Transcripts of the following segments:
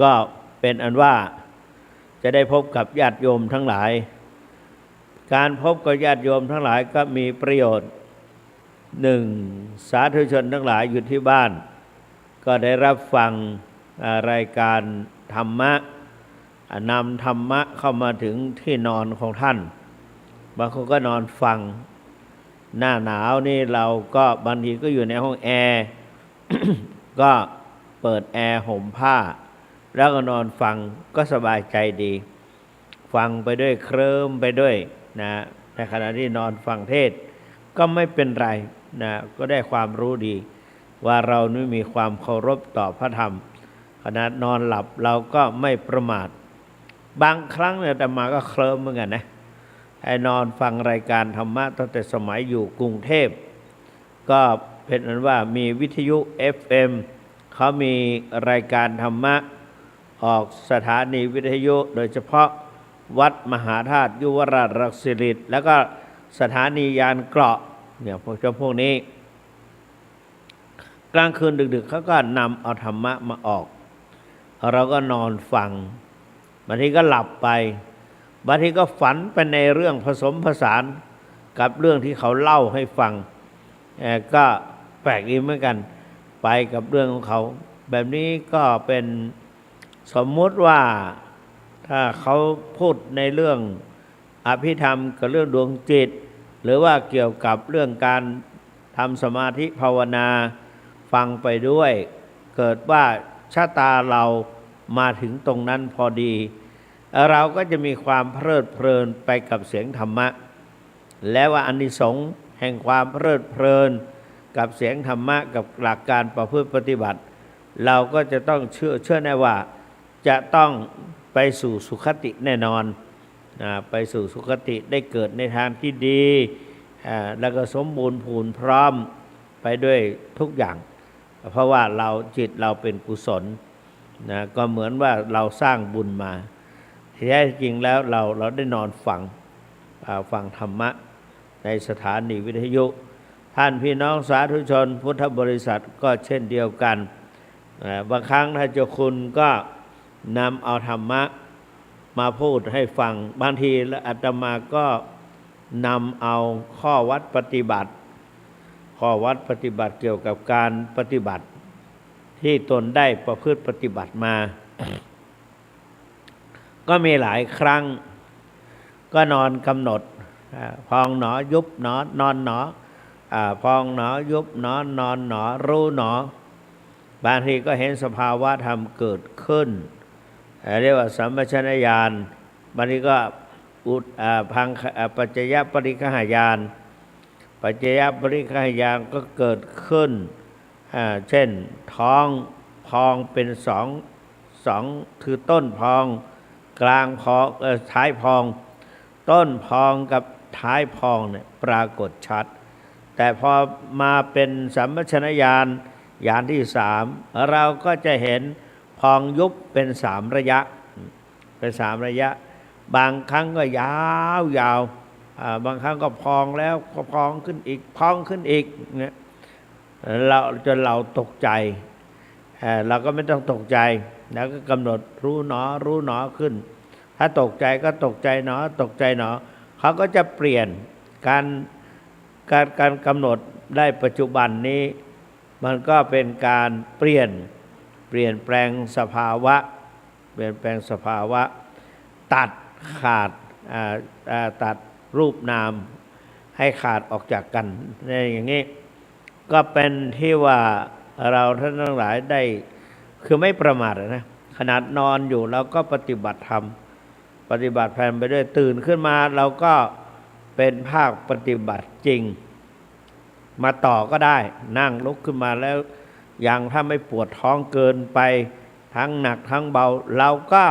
ก็เป็นอันว่าจะได้พบกับญาติโยมทั้งหลายการพบกับญาติโยมทั้งหลายก็มีประโยชน์หนึ่งสาธุชนทั้งหลายอยู่ที่บ้านก็ได้รับฟังรายการธรรมะนำธรรมะเข้ามาถึงที่นอนของท่านบางคนก็นอนฟังหน้าหนาวนี่เราก็บางทีก็อยู่ในห้องแอร์ ก็เปิดแอร์ห่มผ้าแล้วก็นอนฟังก็สบายใจดีฟังไปด้วยเคลิ้มไปด้วยนะในขณะที่นอนฟังเทศก็ไม่เป็นไรนะก็ได้ความรู้ดีว่าเรานี่มีความเคารพต่อพระธรรมขณะนอนหลับเราก็ไม่ประมาทบางครั้งเนี่ยแต่มาก็เคลิ้มเหมือนกันนะไอ้นอนฟังรายการธรรมะตั้งแต่สมัยอยู่กรุงเทพก็เป็นอันว่ามีวิทยุ FM เขามีรายการธรรมะออกสถานีวิทยุโดยเฉพาะวัดมหาธาตุยุวราชรังสิตแล้วก็สถานียานเกราะเนี่ยพวกนี้กลางคืนดึกๆเขาก็นำเอาธรรมะมาออกเราก็นอนฟังบางทีก็หลับไปบางทีก็ฝันไปในเรื่องผสมผสานกับเรื่องที่เขาเล่าให้ฟังก็แปลกดีเหมือนกันไปกับเรื่องของเขาแบบนี้ก็เป็นสมมุติว่าถ้าเขาพูดในเรื่องอภิธรรมกับเรื่องดวงจิตหรือว่าเกี่ยวกับเรื่องการทำสมาธิภาวนาฟังไปด้วยเกิดว่าชะตาเรามาถึงตรงนั้นพอดีเราก็จะมีความเพลิดเพลินไปกับเสียงธรรมะและว่าอานิสงส์แห่งความเพลิดเพลินกับเสียงธรรมะกับหลักการประพฤติปฏิบัติเราก็จะต้องเชื่อแน่ว่าจะต้องไปสู่สุคติแน่นอนไปสู่สุคติได้เกิดในทางที่ดีแล้วก็สมบูรณ์พูนพร้อมไปด้วยทุกอย่างเพราะว่าจิตเราเป็นกุศลก็เหมือนว่าเราสร้างบุญมาแท้จริงแล้วเราได้นอนฟังธรรมะในสถานีวิทยุท่านพี่น้องสาธุชนพุทธบริษัทก็เช่นเดียวกันบางครั้งท่านเจ้าคุณก็นำเอาธรรมะมาพูดให้ฟังบางทีอาตมาก็นำเอาข้อวัดปฏิบัติเกี่ยวกับการปฏิบัติที่ตนได้ประพฤติปฏิบัติมา ก็มีหลายครั้งก็นอนกำหนดพองหนอยุบหนอนอนหนอพองหนอยุบหนอนอนหนอรู้หนอบางทีก็เห็นสภาวะธรรมเกิดขึ้นเรียกว่าสัมปชัญญะญาณบางทีก็ปัจจยปริฆหญาณปัจจยปริฆหญาณก็เกิดขึ้นเช่นท้องพองเป็นสองคือต้นพองกลางพองท้ายพองต้นพองกับท้ายพองเนี่ยปรากฏชัดแต่พอมาเป็นสัมปชัญญะญาณญาณที่สามเราก็จะเห็นพองยุบเป็นสามระยะบางครั้งก็ยาวบางครั้งก็พองแล้วก็พองขึ้นอีกพองขึ้นอีกเนี่ยจนเราตกใจเราก็ไม่ต้องตกใจแล้วก็กำหนดรู้หนอขึ้นถ้าตกใจก็ตกใจหนอเขาก็จะเปลี่ยนการกำหนดได้ปัจจุบันนี้มันก็เป็นการเปลี่ยนแปลงสภาวะตัดขาดตัดรูปนามให้ขาดออกจากกันในอย่างนี้ก็เป็นที่ว่าเราท่านทั้งหลายได้คือไม่ประมาทนะขนาดนอนอยู่เราก็ปฏิบัติธรรมปฏิบัติแผนไปด้วยตื่นขึ้นมาเราก็เป็นภาคปฏิบัติจริงมาต่อก็ได้นั่งลุกขึ้นมาแล้วอย่างถ้าไม่ปวดท้องเกินไปทั้งหนักทั้งเบาเราก็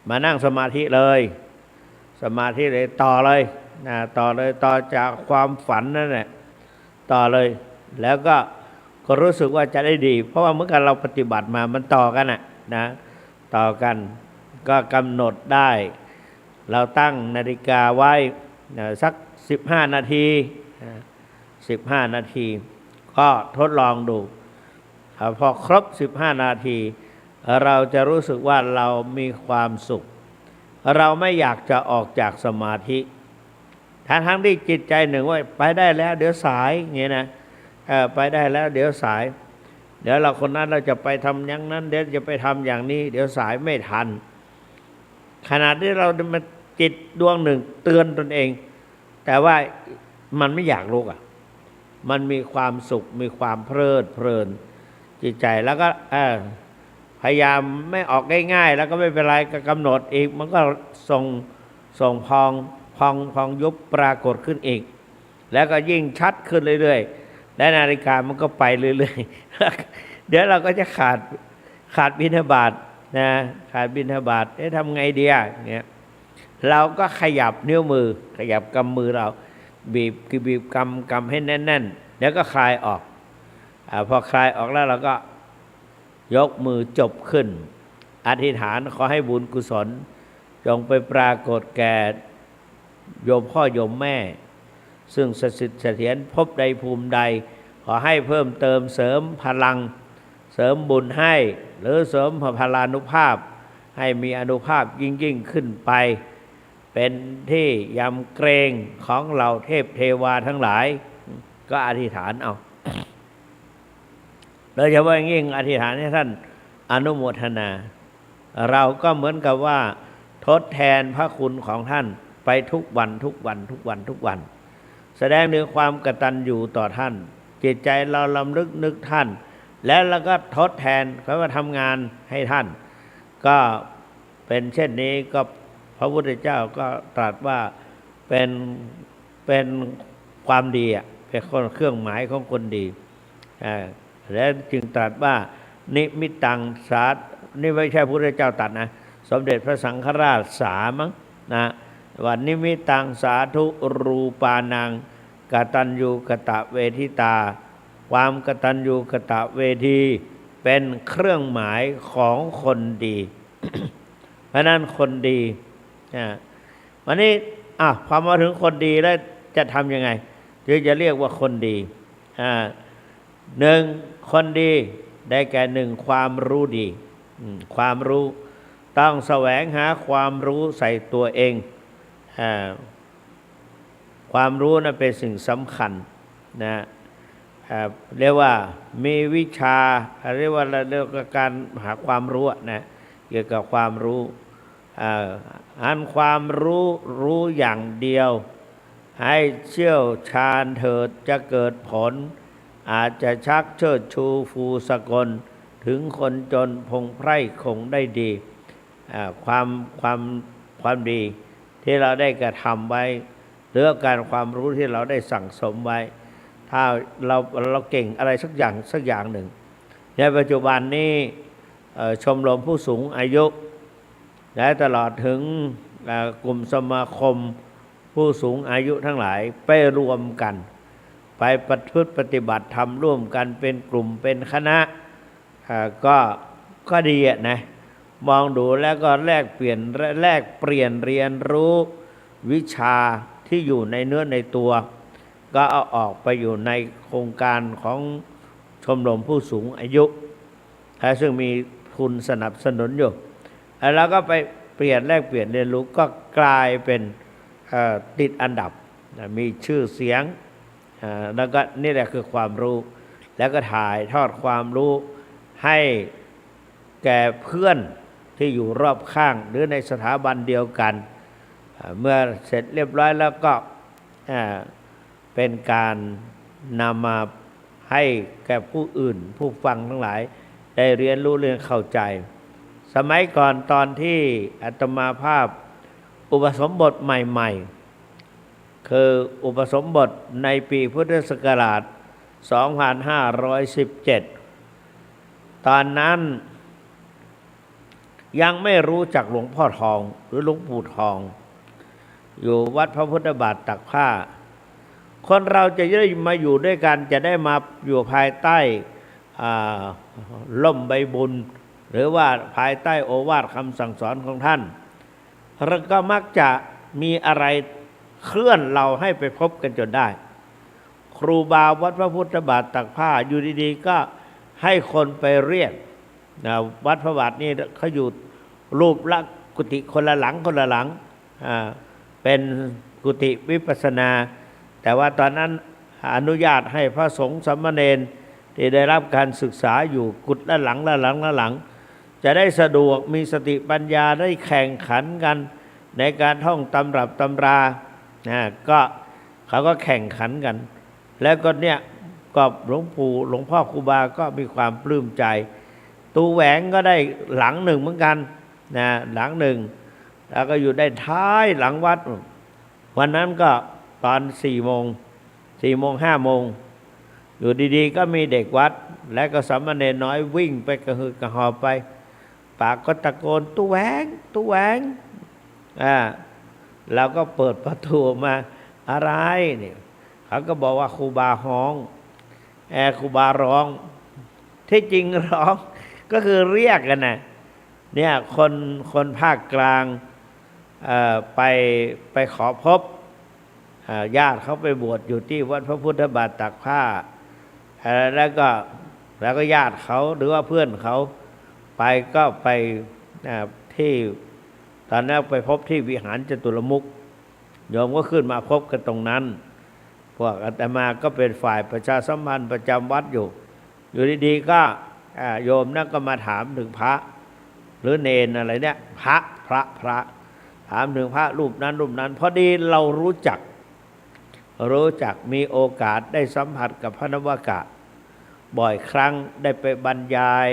มานั่งสมาธิเลยต่อเลยต่อจากความฝันนั่นแหละต่อเลยแล้วก็รู้สึกว่าจะได้ดีเพราะว่าเมื่อกี้เราปฏิบัติมามันต่อกันนะต่อกันก็กำหนดได้เราตั้งนาฬิกาไว้สัก15 นาทีก็ทดลองดูพอครบ15 นาที เราจะรู้สึกว่าเรามีความสุขเราไม่อยากจะออกจากสมาธิทั้งที่จิตใจหนึ่งว่าไปได้แล้วเดี๋ยวสายอย่างนี้นะไปได้แล้วเดี๋ยวสายเดี๋ยวเราคนนั้นเราจะไปทำอย่างนั้นเดี๋ยวจะไปทำอย่างนี้เดี๋ยวสายไม่ทันขณะที่เรามาจิตดวงหนึ่งเตือนตนเองแต่ว่ามันไม่อยากลุกมันมีความสุขมีความเพลิดเพลินจิตใจแล้วก็พยายามไม่ออกง่ายๆแล้วก็ไม่เป็นไรก็กำหนดอีกมันก็ส่งพองยุบปรากฏขึ้นอีกแล้วก็ยิ่งชัดขึ้นเรื่อยๆและนาฬิกามันก็ไปเรื่อยๆเดี๋ยวเราก็จะขาดบิณฑบาตนะขาดบิณฑบาตทำไงดีเนี่ยเราก็ขยับนิ้วมือขยับกำมือเราบีบกำให้แน่นๆแล้วก็คลายออกพอคลายออกแล้วเราก็ยกมือจบขึ้นอธิษฐานขอให้บุญกุศลจงไปปรากฏแก่โยมพ่อโยมแม่ซึ่งสถิตเสถียรภพใดภูมิใดขอให้เพิ่มเติมเสริมพลังเสริมบุญให้หรือเสริมพลานุภาพให้มีอานุภาพยิ่งขึ้นไปเป็นที่ยำเกรงของเหล่าเทพเทวาทั้งหลายก็อธิษฐานเอาโดยเฉพาะอย่างยิ่งอธิษฐานให้ท่านอนุโมทนาเราก็เหมือนกับว่าทดแทนพระคุณของท่านไปทุกวันแสดงถึงความกตัญญูต่อท่านจิตใจเราลำลึกนึกท่านแล้วเราก็ทดแทนเขาว่าทำงานให้ท่านก็เป็นเช่นนี้ก็พระพุทธเจ้าก็ตรัสว่าเป็นความดีเป็นเครื่องหมายของคนดีและจึงตรัสว่านิมิตังสานี่ไม่ใช่พระพุทธเจ้าตรัสนะสมเด็จพระสังฆราชสามั้งนะว่านิมิตังสาธุรูปานังกตัญญูกตเวทิตาความกตัญญูกตเวทีเป็นเครื่องหมายของคนดี เพราะนั้นคนดีวันนี้พอมาถึงคนดีแล้วจะทำยังไงถึงจะเรียกว่าคนดีหนึ่งคนดีได้แก่หนึ่งความรู้ดีความรู้ต้องแสวงหาความรู้ใส่ตัวเองความรู้นั้นเป็นสิ่งสำคัญนะเรียกว่ามีวิชาเรียกว่าการหาความรู้นะเกี่ยวกับความรู้อันความรู้อย่างเดียวให้เชี่ยวชาญเถิดจะเกิดผลอาจจะชักเชิดชูฟูสกลถึงคนจนพงไพร่คงได้ดีความดีที่เราได้กระทำไว้หรือการความรู้ที่เราได้สั่งสมไว้ถ้าเราเก่งอะไรสักอย่างหนึ่งในปัจจุบันนี้ชมรมผู้สูงอายุและตลอดถึงกลุ่มสมาคมผู้สูงอายุทั้งหลายไปรวมกันไปปฏิบัติธรรมร่วมกันเป็นกลุ่มเป็นคณะก็ดีนะมองดูแล้วก็แลกเปลี่ยนเรียนรู้วิชาที่อยู่ในเนื้อในตัวก็เอาออกไปอยู่ในโครงการของชมรมผู้สูงอายุซึ่งมีทุนสนับสนุนอยู่แล้วก็ไปแลกเปลี่ยนเรียนรู้ก็กลายเป็นติดอันดับมีชื่อเสียงแล้วก็นี่แหละคือความรู้แล้วก็ถ่ายทอดความรู้ให้แก่เพื่อนที่อยู่รอบข้างหรือในสถาบันเดียวกันเมื่อเสร็จเรียบร้อยแล้วก็เป็นการนำมาให้แก่ผู้อื่นผู้ฟังทั้งหลายได้เรียนรู้เรียนเข้าใจสมัยก่อนตอนที่อาตมาภาพอุปสมบทใหม่ๆคืออุปสมบทในปีพุทธศักราช 2517 ตอนนั้นยังไม่รู้จักหลวงพ่อทองหรือหลวงปู่ทองอยู่วัดพระพุทธบาทตักผ้าคนเราจะได้มาอยู่ด้วยกันจะได้มาอยู่ภายใต้ล่มใบบุญหรือว่าภายใต้โอวาทคำสั่งสอนของท่านเราก็มักจะมีอะไรเคลื่อนเราให้ไปพบกันจนได้ครูบาวัดพระพุทธบาทตักผ้าอยู่ดีๆก็ให้คนไปเรียก นะวัดพระบาทนี่เขาอยู่รูปละกุฏิคนละหลังคนละหลังเป็นกุฏิวิปัสสนา แต่ว่าตอนนั้นอนุญาตให้พระสงฆ์สามเณรที่ได้รับการศึกษาอยู่กุฏิละหลังละหลังละหลังจะได้สะดวกมีสติปัญญาได้แข่งขันกันในการท่องตำรับตำราก็เขาก็แข่งขันกัน แล้วก็เนี่ยก็หลวงปู่หลวงพ่อครูบาก็มีความปลื้มใจตูแหวงก็ได้หลังหนึ่งเหมือนกันนะหลังหนึ่งแล้วก็อยู่ได้ท้ายหลังวัดวันนั้นก็ตอน4 โมง5 โมงอยู่ดีๆก็มีเด็กวัดและก็สามเณรน้อยวิ่งไปกระหืดกระหอบไปปากก็ตะโกนตูแหวงตูแหวงเราก็เปิดประตูมาอะไรเนี่ยเขาก็บอกว่าครูบาฮ้องครูบาร้องที่จริงร้องก็คือเรียกกันนะเนี่ยคนภาคกลางไปขอพบญาติเขาไปบวชอยู่ที่วัดพระพุทธบาทตากผ้าแล้วก็ญาติเขาหรือว่าเพื่อนเขาไปก็ไปที่ตอนนั้นไปพบที่วิหารจตุรมุขโยมก็ขึ้นมาพบกันตรงนั้นพวกอาตมาก็เป็นฝ่ายประชาสัมพันธ์ประจำวัดอยู่ดีๆก็โยมนั่นก็มาถามถึงพระหรือเนนอะไรเนี่ยพระถามถึงพระรูปนั้นพอดีเรารู้จักมีโอกาสได้สัมผัสกับพระนวากะบ่อยครั้งได้ไปบรรยาย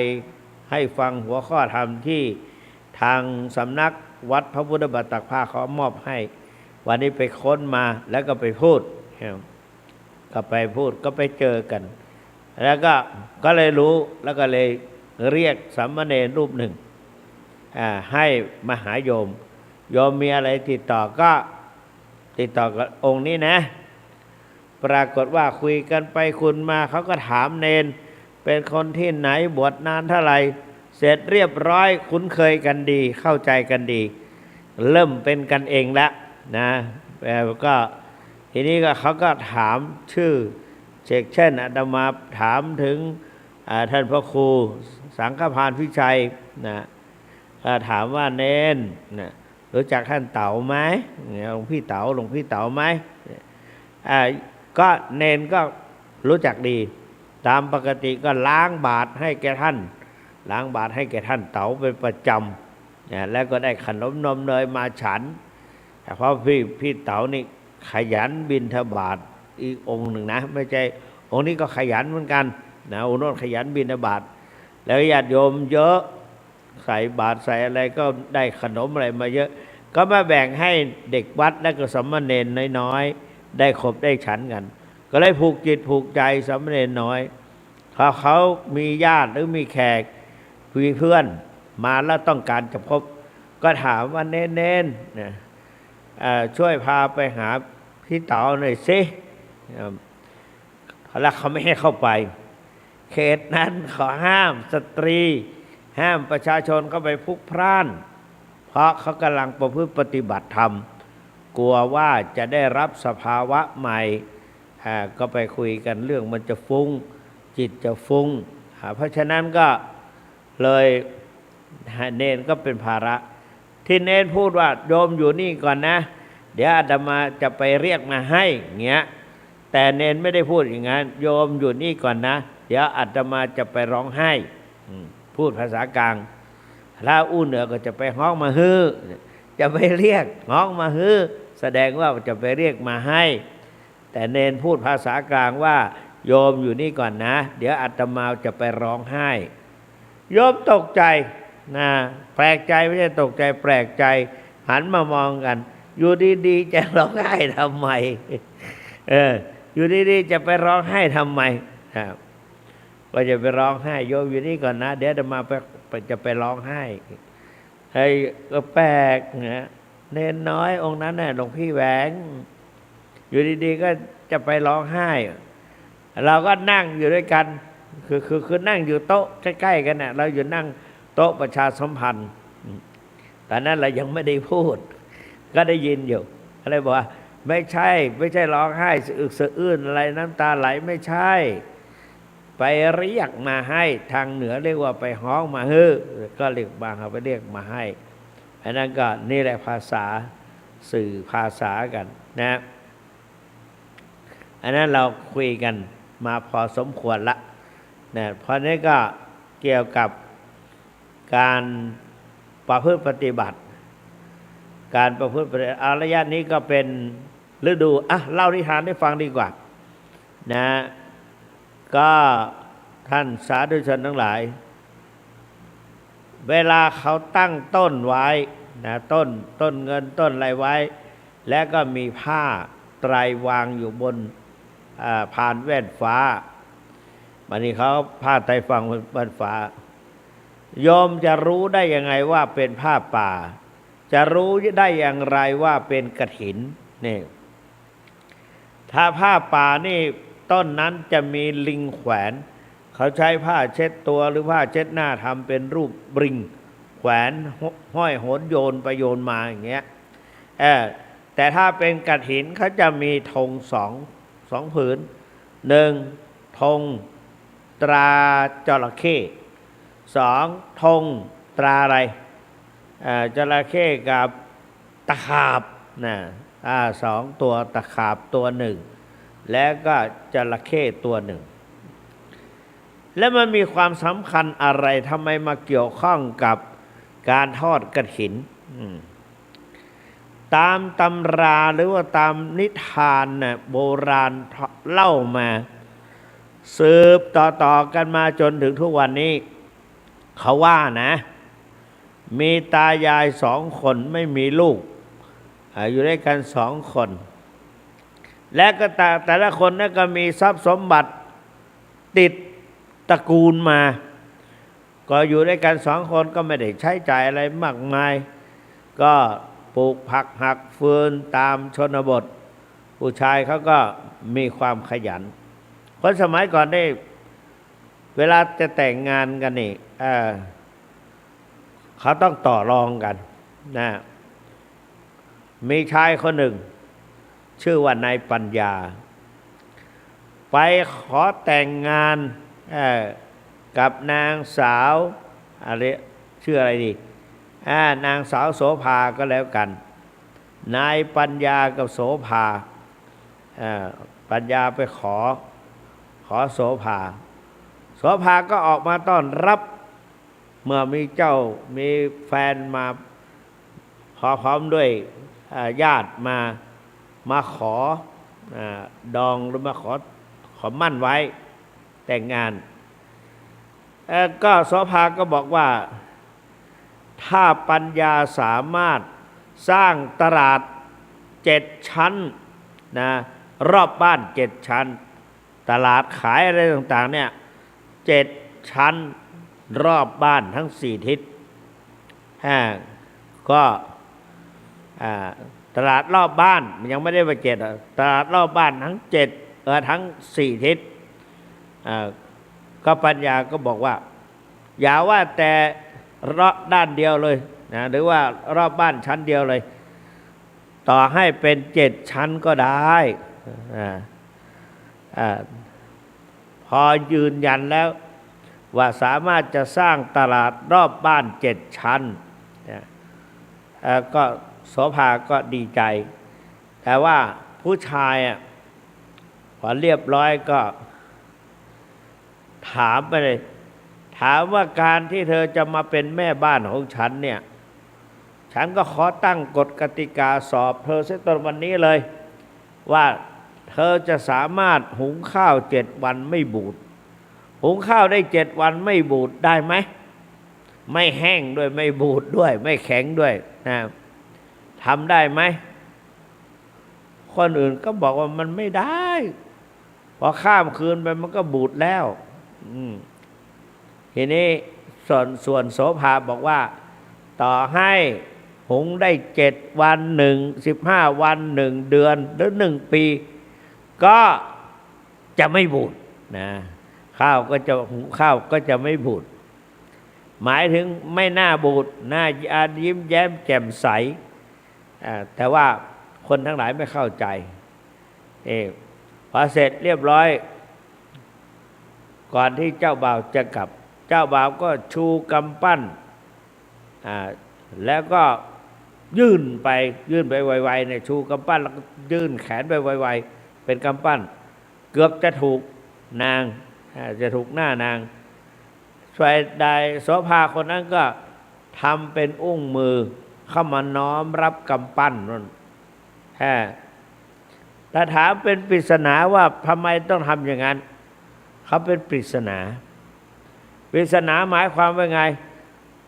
ให้ฟังหัวข้อธรรมที่ทางสำนักวัดพระพุทธบาทตากผ้าเขามอบให้วันนี้ไปค้นมาแล้วก็ไปพูดก็ไปเจอกันแล้วก็เลยรู้แล้วก็เลยเรียกสามเณรรูปหนึ่งให้มาหาโยมมีอะไรติดต่อก็ติดต่อกับองค์นี้นะปรากฏว่าคุยกันไปคุณมาเขาก็ถามเนนเป็นคนที่ไหนบวชนานเท่าไหร่เสร็จเรียบร้อยคุ้นเคยกันดีเข้าใจกันดีเริ่มเป็นกันเองแล้วนะก็ทีนี้ก็เขาก็ถามชื่อเช่นอาตมาถามถึงท่านพระครูสังฆพานพิชัยนะถามว่าเนนนะรู้จักท่านเต๋าไหมหลวงพี่เต๋าไหมก็เนนก็รู้จักดีตามปกติก็ล้างบาตรให้แก่ท่านเต๋าเป็นประจำแล้วก็ได้ขนมนมเนยมาฉันเพราะพี่เต๋านี่ขยันบิณฑบาตอีกองค์หนึ่งนะไม่ใช่องค์นี้ก็ขยันเหมือนกันนะองค์โน้นขยันบิณฑบาตแล้วญาติโยมเยอะใส่บาตรใส่อะไรก็ได้ขนมอะไรมาเยอะก็มาแบ่งให้เด็กวัดและก็สามเณรน้อยๆได้ขบได้ฉันกันก็เลยผูกจิตผูกใจสามเณรน้อยพอเขามีญาติหรือมีแขกมีเพื่อนมาแล้วต้องการจะพบก็ถามว่าเน้นช่วยพาไปหาพี่เต๋าหน่อยสิแล้วเขาไม่ให้เข้าไปเขตนั้นขอห้ามสตรีห้ามประชาชนเข้าไปพลุกพล่านเพราะเขากำลังประพฤติปฏิบัติธรรมกลัวว่าจะได้รับสภาวะใหม่ก็ไปคุยกันเรื่องมันจะฟุ้งจิตจะฟุ้งเพราะฉะนั้นก็เลยเนนก็เป็นภาระที่เนนพูดว่าโยมอยู่นี่ก่อนนะเดี๋ยวอาตมาจะไปเรียกมาให้เงี้ยแต่เนนไม่ได้พูดอย่างนั้นโยมอยู่นี่ก่อนนะเดี๋ยวอาตมาจะไปร้องไห้พูดภาษากลางถ้าอู้เหนือก็จะไปฮ้องมาฮื้อจะไปเรียกฮ้องมาฮื้อแสดงว่าจะไปเรียกมาให้แต่เนนพูดภาษากลางว่าโยมอยู่นี่ก่อนนะเดี๋ยวอาตมาจะไปร้องไห้โยมตกใจนะแปลกใจไม่ใช่ตกใจแปลกใจหันมามองกันอยู่ดีๆจะร้องไห้ทำไมอยู่ดีๆจะไปร้องไห้ทำไมก็จะไปร้องไห้โยมอยู่นี่ก่อนนะเดี๋ยวอาตมาจะไปร้องไห้ก็แปลกนะเนนน้อยองค์นั้นน่ะหลวงพี่แหวงอยู่ดีๆก็จะไปร้องไห้เราก็นั่งอยู่ด้วยกันคือนั่งอยู่โต๊ะใกล้ๆกันน่ะเราอยู่นั่งโต๊ะประชาสัมพันธ์ตอนนั้นเรายังไม่ได้พูดก็ได้ยินอยู่อะไรบอกว่าไม่ใช่ร้องไห้สะอึกสะอื้นอะไรน้ำตาไหลไม่ใช่ ไปเรียกมาให้ทางเหนือเรียกว่าไปฮ้องมาเฮ้อก็เรียกมาเขาไปเรียกมาให้อันนั้นก็นี่แหละภาษาสื่อภาษากันนะอันนั้นเราคุยกันมาพอสมควรละนะเพราะนี้ก็เกี่ยวกับการประพฤติปฏิบัติการประพฤติปฏิบัติระยะนี้ก็เป็นฤดูเล่านิทานให้ฟังดีกว่านะก็ท่านสาธุชนทั้งหลายเวลาเขาตั้งต้นไว้นะต้นเงินต้นอะไรไว้แล้วก็มีผ้าไตรวางอยู่บนผ่านแว่นฟ้าวันนี้เขาผ้าไตรฟังบนแว่นฟ้าโยมจะรู้ได้ยังไงว่าเป็นผ้าป่าจะรู้ได้อย่างไรว่าเป็นกฐินนี่ถ้าผ้าป่านี่ต้นนั้นจะมีลิงแขวนเขาใช้ผ้าเช็ดตัวหรือผ้าเช็ดหน้าทำเป็นรูปลิงแขวนห้อยโหนโยนไปโยนมาอย่างเงี้ยแต่ถ้าเป็นกฐินเขาจะมีธงสองผืนหนึ่งธงตราจระเข้สองธงตราอะไรจระเข้กับตะขาบนะสองตัวตะขาบตัวหนึ่งแล้วก็จระเข้ตัวหนึ่งแล้วมันมีความสำคัญอะไรทำไมมาเกี่ยวข้องกับการทอดกฐินตามตำราหรือว่าตามนิทานน่ะโบราณเล่ามาสืบต่อกันมาจนถึงทุกวันนี้เขาว่านะมีตายายสองคนไม่มีลูกอยู่ด้วยกันสองคนและก็แต่ละคนนั้นก็มีทรัพย์สมบัติติดตระกูลมาก็อยู่ด้วยกันสองคนก็ไม่ได้ใช้จ่ายอะไรมากมายก็ปลูกผักหักฟืนตามชนบทผู้ชายเขาก็มีความขยันคนสมัยก่อนได้เวลาจะแต่งงานกันนี่เขาต้องต่อรองกันนะมีชายคนหนึ่งชื่อว่านายปัญญาไปขอแต่งงานกับนางสาวอะไรชื่ออะไรดีนางสาวโสภาก็แล้วกันนายปัญญากับโสภาปัญญาไปขอโสภาก็ออกมาต้อนรับเมื่อมีแฟนมาพร้อมด้วยญาติมาขอดองหรือมาขอมั่นไว้แต่งงานก็โสภาก็บอกว่าถ้าปัญญาสามารถสร้างตลาด7 ชั้นนะรอบบ้าน7 ชั้นตลาดขายอะไรต่างๆเนี่ย7 ชั้นรอบบ้านทั้ง4 ทิศก็ตลาดรอบบ้านมันยังไม่ได้ว่า7ตลาดรอบบ้านทั้งทั้ง4 ทิศก็ปัญญาก็บอกว่าอย่าว่าแต่รอบด้านเดียวเลยนะหรือว่ารอบบ้านชั้นเดียวเลยต่อให้เป็น7 ชั้นก็ได้พอยืนยันแล้วว่าสามารถจะสร้างตลาดรอบบ้าน7 ชั้นก็โสภาก็ดีใจแต่ว่าผู้ชายพอเรียบร้อยก็ถามไปเลยถามว่าการที่เธอจะมาเป็นแม่บ้านของฉันเนี่ยฉันก็ขอตั้งกฎกติกาสอบเธอเสียตอนวันนี้เลยว่าเธอจะสามารถหุงข้าว7 วันไม่บูดหุงข้าวได้7 วันไม่บูดได้ไหมไม่แห้งด้วยไม่บูดด้วยไม่แข็งด้วยนะทำได้ไหมคนอื่นก็บอกว่ามันไม่ได้พอข้ามคืนไปมันก็บูดแล้วทีนี้ส่วนโสภาบอกว่าต่อให้หุงได้7 วัน15 วัน1 เดือนหรือ1 ปีก็จะไม่บูดนะข้าวก็จะหุงข้าวก็จะไม่บูดหมายถึงไม่น่าบูดน่ายิ้มแย้มแจ่มใสแต่ว่าคนทั้งหลายไม่เข้าใจพอเสร็จเรียบร้อย ก่อนที่เจ้าบ่าวจะกลับเจ้าบ่าวก็ชูกำปั้นแล้วก็ยื่นไปไวๆเนี่ยชูกำปั้นแล้วก็ยื่นแขนไปไวๆเป็นกำปั้นเกือบจะถูกนางจะถูกหน้านางฝ่ายใดโสภาคนนั้นก็ทำเป็นอุ้งมือเข้ามาน้อมรับกำปั้นนั่นแต่ถามเป็นปริศนาว่าทำไมต้องทำอย่างนั้นเขาเป็นปริศนาหมายความว่าไง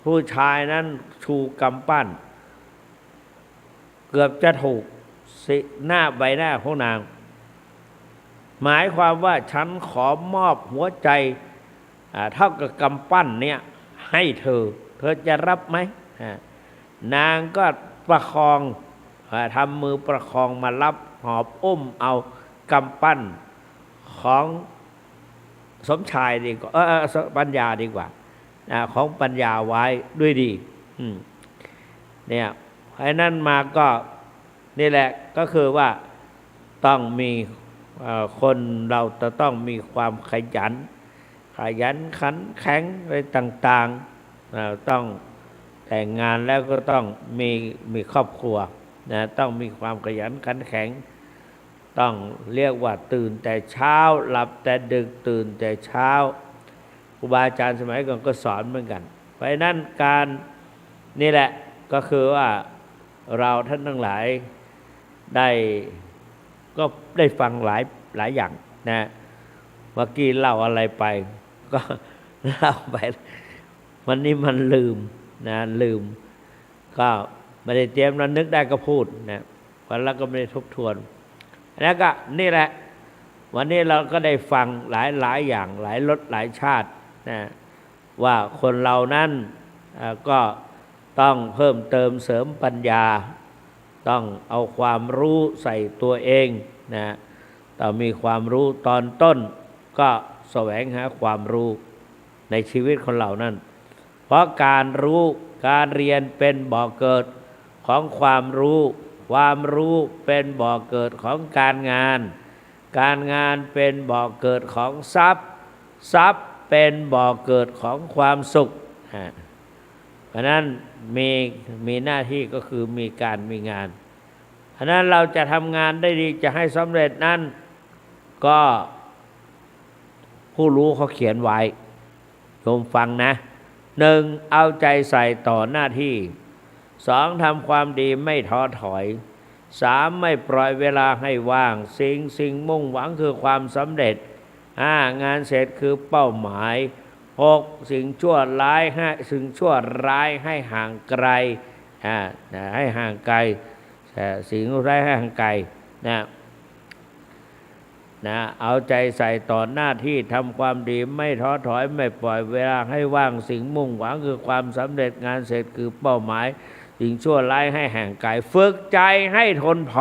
ผู้ชายนั้นชูกำปั้นเกือบจะถูกหน้าใบหน้าของนางหมายความว่าฉันขอมอบหัวใจเท่ากับกำปั้นเนี่ยให้เธอจะรับไหมนางก็ประคองทำมือประคองมารับหอบอุ้มเอากำปั้นของสมชายดีกว่าปัญญาดีกว่าของปัญญาไว้ด้วยดีเนี่ยไอ้นั่นมาก็นี่แหละก็คือว่าต้องมีคนเราจะต้องมีความขยันขันแข็งอะไรต่างๆต้องแต่งงานแล้วก็ต้องมีครอบครัวนะต้องมีความขยันขันแข็งต้องเรียกว่าตื่นแต่เช้าหลับแต่ดึกตื่นแต่เช้าครูบาอาจารย์สมัยก่อนก็สอนเหมือนกันเพราะนั้นการนี่แหละก็คือว่าเราท่านทั้งหลายได้ฟังหลายอย่างนะเมื่อกี้เล่าอะไรไปก็เล่าไปวันนี้มันลืมก็ไม่ได้เตรียมแล้วนึกได้ก็พูดนะวันละก็ไม่ได้ทบทวนแล้วก็นี่แหละวันนี้เราก็ได้ฟังหลายอย่างหลายรสหลายชาตินะว่าคนเรานั้นก็ต้องเพิ่มเติมเสริมปัญญาต้องเอาความรู้ใส่ตัวเองนะต้องมีความรู้ตอนต้นก็แสวงหาความรู้ในชีวิตคนเรานั้นเพราะการรู้การเรียนเป็นบ่อเกิดของความรู้เป็นบ่อเกิดของการงานเป็นบ่อเกิดของทรัพย์เป็นบ่อเกิดของความสุขเพราะนั้นมีหน้าที่ก็คือมีการมีงานเพราะนั้นเราจะทำงานได้ดีจะให้สำเร็จนั้นก็ผู้รู้เขาเขียนไว้โยมฟังนะ1เอาใจใส่ต่อหน้าที่2ทำความดีไม่ท้อถอย3ไม่ปล่อยเวลาให้ว่างสิ่งมุ่งหวังคือความสำเร็จ5งานเสร็จคือเป้าหมาย6สิ่งชั่วร้ายให้ห่างไกลให้ห่างไกลสิ่งร้ายให้ห่างไกลนะเอาใจใส่ต่อหน้าที่ทำความดีไม่ท้อถอยไม่ปล่อยเวลาให้ว่างสิ่งมุ่งหวังคือความสำเร็จงานเสร็จคือเป้าหมายสิ่งชั่วร้ายให้ห่างไกลฝึกใจให้ทนพ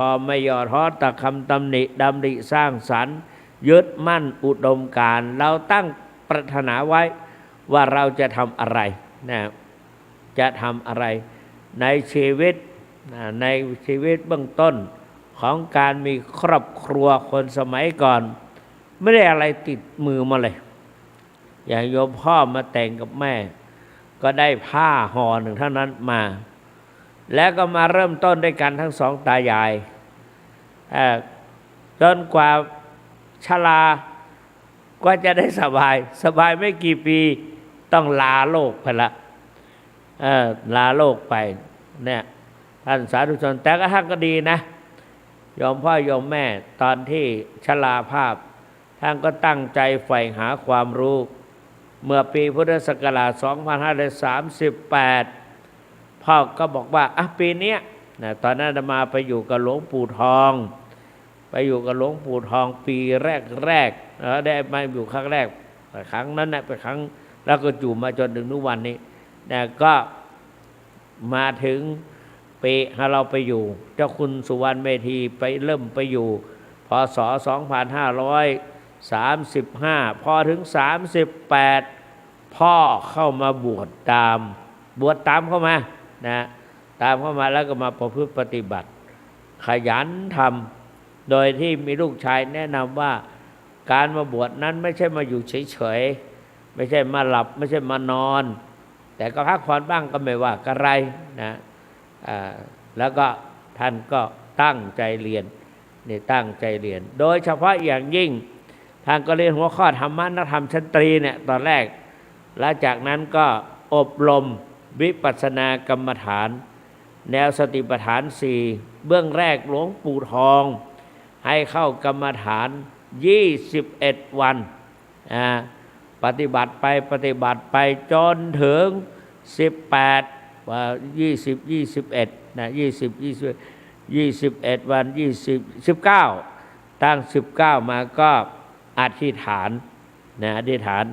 อไม่ย่อท้อต่อคำตำหนิดำริสร้างสรรค์ยึดมั่นอุดมการณ์เราตั้งปรารถนาไว้ว่าเราจะทำอะไรจะทำอะไรในชีวิตเบื้องต้นของการมีครอบครัวคนสมัยก่อนไม่ได้อะไรติดมือมาเลยอย่างโยมพ่อมาแต่งกับแม่ก็ได้ผ้าห่อหนึ่งเท่านั้นมาแล้วก็มาเริ่มต้นด้วยกันทั้งสองตายายจนกว่าชราก็จะได้สบายไม่กี่ปีต้องลาโลกไปละลาโลกไปเนี่ยท่านสาธุชนแต่ก็ท่านก็ดีนะโยมพ่อโยมแม่ตอนที่ชราภาพท่านก็ตั้งใจใฝ่หาความรู้เมื่อปีพุทธศักราช 2538 พ่อก็บอกว่าปีนี้ตอนนั้นมาไปอยู่กับหลวงปู่ทองปีแรกได้มาอยู่ครั้งแรกครั้งนั้นไปครั้งแล้วก็อยู่มาจนถึงทุกวันนี้ก็มาถึงปีเราไปอยู่เจ้าคุณสุวรรณเมธีเริ่มไปอยู่พศ 2535 พอถึง 38 พ่อเข้ามาบวชตามเข้ามาตามเข้ามาแล้วก็มาประพฤติปฏิบัติขยันทำโดยที่มีลูกชายแนะนำว่า การมาบวชนั้นไม่ใช่มาอยู่เฉยๆไม่ใช่มาหลับไม่ใช่มานอน แต่ก็พักผ่อนบ้างก็ไม่ว่าอะไรนะแล้วก็ท่านก็ตั้งใจเรียนนี่ตั้งใจเรียนโดยเฉพาะอย่างยิ่งท่านก็เรียนหัวข้อธรรมะนักธรรมชั้นตรีเนี่ยตอนแรกแล้วจากนั้นก็อบรมวิปัสสนากรรมฐานแนวสติปัฏฐาน4เบื้องแรกหลวงปู่ทองให้เข้ากรรมฐาน21 วันปฏิบัติไปจนถึง18ว่า20 21นะ21 วัน19ตั้ง19มาก็อธิษฐานนะอธิษฐาน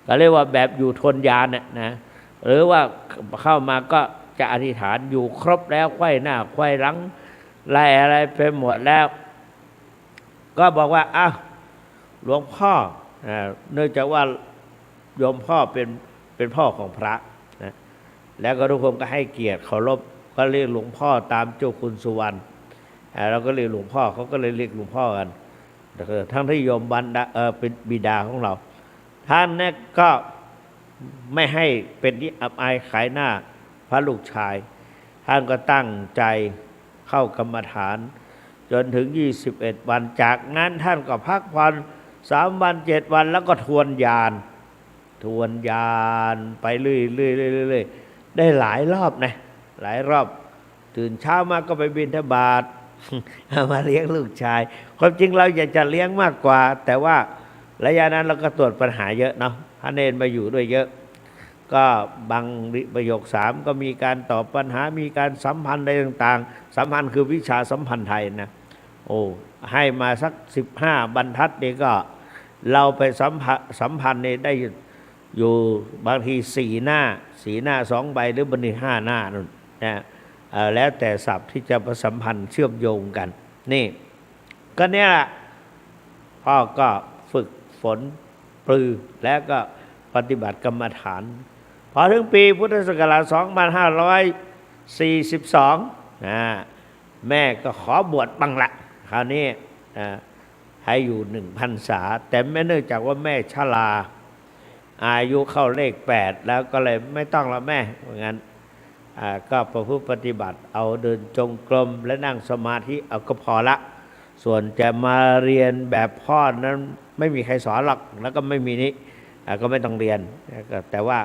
ก็เรียกว่าแบบอยู่ทนญาณนะหรือว่าเข้ามาก็จะอธิษฐานอยู่ครบแล้วไขว้หน้าไขว้หลังไล่อะไรไปหมดแล้วก็บอกว่าอ้าวหลวงพ่อเนื่องจากว่าโยมพ่อเป็นพ่อของพระนะแล้วก็ทุกคนก็ให้เกียรติเคารพก็เรียกหลวงพ่อตามเจ้าคุณสุวรรณเราก็เรียกหลวงพ่อเขาก็เลยเรียกหลวงพ่อกันทั้งที่โยมบรรดาเป็นบิดาของเราท่านเนี่ยก็ไม่ให้เป็นที่อับอายขายหน้าพระลูกชายท่านก็ตั้งใจเข้ากรรมฐานจนถึง21 วันจากนั้นท่านก็พักผ่อน3 วัน7 วันแล้วก็ทวนญาณไปเรื่อยๆได้หลายรอบนะหลายรอบตื่นเช้ามาก็ไปบิณฑบาตเอามาเลี้ยงลูกชายความจริงเราอยากจะเลี้ยงมากกว่าแต่ว่าระยะนั้นเราก็ตรวจปัญหาเยอะเนาะพระเนรมาอยู่ด้วยเยอะก็บางประโยค3ก็มีการตอบปัญหามีการสัมพันธ์อะไรต่างๆสัมพันธ์คือวิชาสัมพันธ์ไทยนะโอ้ให้มาสัก15 บรรทัดนี่ก็เราไปสัมพันธ์นี่ได้อยู่บางที4 หน้า2 ใบหรือบางที5 หน้านั่นนะแล้วแต่ศัพท์ที่จะประสัมพันธ์เชื่อมโยงกันนี่ก็เนี่ยแหละพ่อก็ฝึกฝนปรือแล้วก็ปฏิบัติกรรมฐานพอถึงปีพุทธศักราช2542แม่ก็ขอบวชบังละคราวนี้ให้อยู่1 พรรษาแต่เนื่องจากว่าแม่ชราอายุเข้าเลข8แล้วก็เลยไม่ต้องละแม่เพราะงั้นก็ประพฤติปฏิบัติเอาเดินจงกรมและนั่งสมาธิเอาก็พอละส่วนจะมาเรียนแบบพ่อนั้นไม่มีใครสอนหรอกแล้วก็ไม่มีนี้ก็ไม่ต้องเรียนแต่ว่า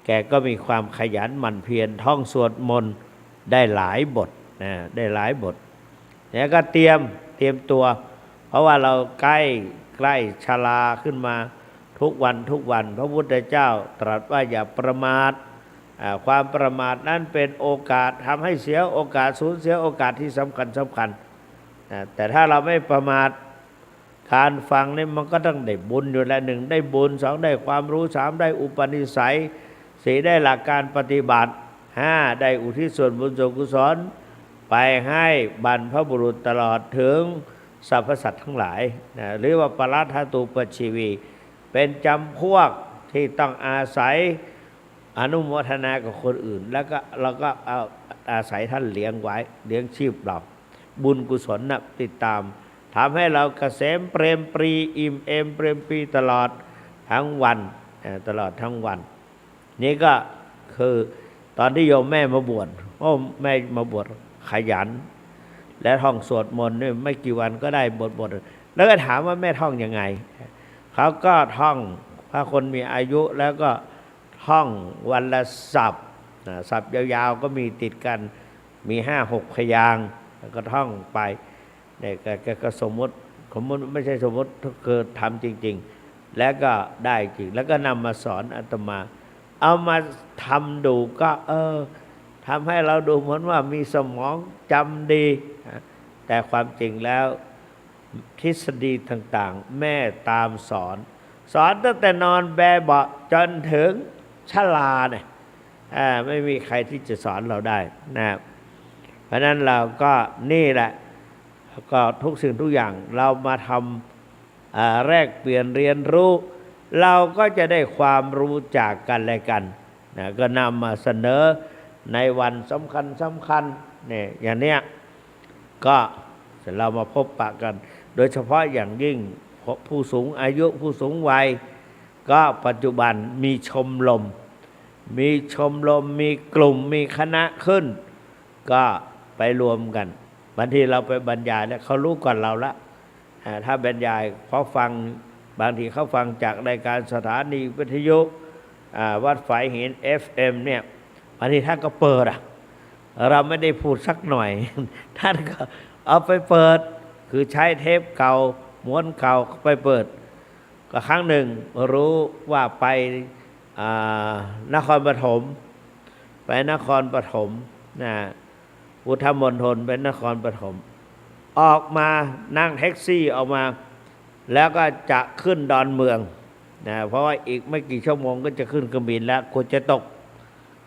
แกก็มีความขยันหมั่นเพียรท่องสวดมนต์ได้หลายบทได้หลายบทแล้วก็เตรียมตัวเพราะว่าเราใกล้ชราขึ้นมาทุกวันพระพุทธเจ้าตรัสว่าอย่าประมาทความประมาทนั้นเป็นโอกาสทำให้เสียโอกาสสูญเสียโอกาสที่สำคัญแต่ถ้าเราไม่ประมาทการฟังนี่มันก็ต้องได้บุญอยู่แล้ว1ได้บุญ2ได้ความรู้3ได้อุปนิสัย4ได้หลักการปฏิบัติ5ได้อุทิศส่วนบุญส่วนกุศลไปให้บรรพบุรุษตลอดถึงสรรพสัตว์ทั้งหลายหรือว่าปรัตถตูปชีวีเป็นจำพวกที่ต้องอาศัยอนุโมทนากับคนอื่นแล้วก็เราก็เอาอาศัยท่านเลี้ยงไว้เลี้ยงชีพเราบุญกุศลนะติดตามทำให้เราเกษมเปรมปรีอิ่มเอมเปรมปรีตลอดทั้งวันนี่ก็คือตอนที่โยมแม่มาบวชแม่มาบวชขยันและท่องสวดมนต์นี่ไม่กี่วันก็ได้บทแล้วก็ถามว่าแม่ท่องยังไงเขาก็ท่องถ้าคนมีอายุแล้วก็ท่องวันละศัพท์ยาวๆก็มีติดกันมี5-6 พยางค์แล้วก็ท่องไปเนี่ยก็สมมติไม่ใช่สมมติคือทำจริงๆแล้วก็ได้จริงแล้วก็นำมาสอนอาตมาเอามาทำดูก็ทำให้เราดูเหมือนว่ามีสมองจำดีแต่ความจริงแล้วทฤษฎีต่างๆแม่ตามสอนตั้งแต่นอนแบเบาะจนถึงชราเนี่ยไม่มีใครที่จะสอนเราได้นะครับเพราะนั้นเราก็นี่แหละก็ทุกสิ่งทุกอย่างเรามาทำแลกเปลี่ยนเรียนรู้เราก็จะได้ความรู้จากกันและกันนะก็นำมาเสนอในวันสำคัญเนี่ยอย่างเนี้ยก็เรามาพบปะกันโดยเฉพาะอย่างยิ่ง ผู้สูงอายุผู้สูงวัยก็ปัจจุบันมีชมรมมีกลุ่มมีคณะขึ้นก็ไปรวมกันบางทีเราไปบรรยายแล้วเขารู้ก่อนเราละถ้าบรรยายเขาฟังบางทีเขาฟังจากรายการสถานีวิทยุวัดฝายหิน FM เนี่ยบางทีท่านก็เปิดเราไม่ได้พูดสักหน่อย ท่านก็เอาไปเปิดคือใช้เทปเก่าม้วนเก่าไปเปิดก็ครั้งหนึ่งรู้ว่าไปนครปฐมนะพุทธมณฑลเป็นนครปฐมออกมานั่งแท็กซี่ออกมาแล้วก็จะขึ้นดอนเมืองนะเพราะว่าอีกไม่กี่ชั่วโมงก็จะขึ้นเครื่องบินแล้วกว่าจะตก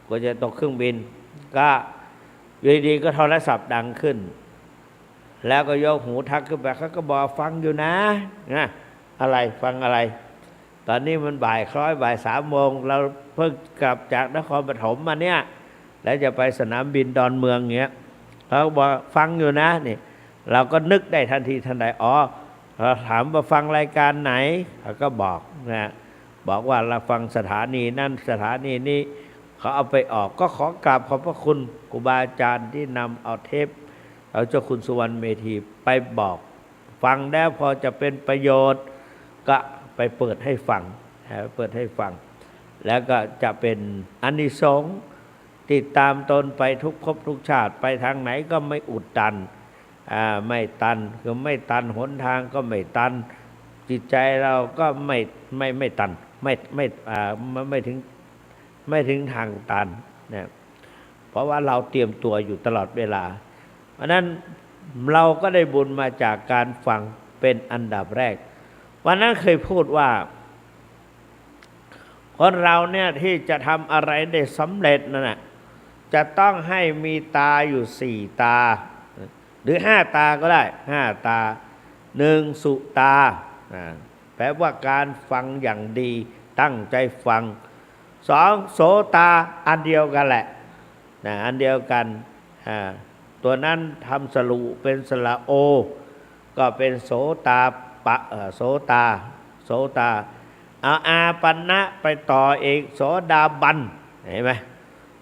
เครื่องบินก็อยู่ดีๆก็โทรศัพท์ดังขึ้นแล้วก็ยกหูทักขึ้นไปเขาก็บอกฟังอยู่นะอะไรฟังอะไรตอนนี้มันบ่าย3 โมงเราเพิ่งกลับจากนครปฐมมาเนี่ยแล้วจะไปสนามบินดอนเมืองเงี้ยเขาบอกฟังอยู่นะนี่เราก็นึกได้ทันทีทันใดเราถามว่าฟังรายการไหนเขาก็บอกบอกว่าเราฟังสถานีนั่นสถานีนี้เขาเอาไปออกก็ขอกราบขอบพระคุณครูบาอาจารย์ที่นำเอาเทปเอาเจ้าคุณสุวรรณเมธีไปบอกฟังแล้วพอจะเป็นประโยชน์ก็ไปเปิดให้ฟังแล้วก็จะเป็นอานิสงส์ติดตามตนไปทุกภพทุกชาติไปทางไหนก็ไม่อุดตันไม่ตันคือไม่ตันหนทางก็ไม่ตันจิตใจเราก็ไม่ตันไม่ถึงทางตันนะเพราะว่าเราเตรียมตัวอยู่ตลอดเวลาเพราะนั้นเราก็ได้บุญมาจากการฟังเป็นอันดับแรกวันนั้นเคยพูดว่าคนเราเนี่ยที่จะทำอะไรได้สำเร็จนั่นน่ะจะต้องให้มีตาอยู่4 ตาหรือ5 ตาก็ได้5 ตา1สุตาแปลว่าการฟังอย่างดีตั้งใจฟัง2โสตาอันเดียวกันแหละอันเดียวกันตัวนั้นทำสรุเป็นสระโอก็เป็นโสตาโสตาเอาอาปันนะไปต่อเอกโสดาบันเห็นไหม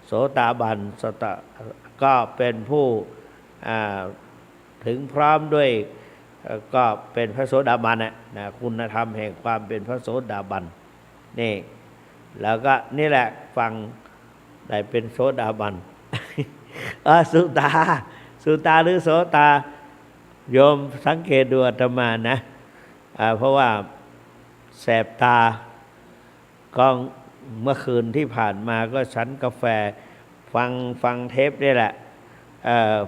โสดาบันก็เป็นผู้ถึงพร้อมด้วยก็เป็นพระโสดาบันนะคุณธรรมแห่งความเป็นพระโสดาบันนี่แล้วก็นี่แหละฟังได้เป็นโสดาบัน สุตาหรือโสตาโยมสังเกตดูอาตมานะเพราะว่าแสบตาก็เมื่อคืนที่ผ่านมาก็ฉันกาแฟฟังเทปนี่แหละ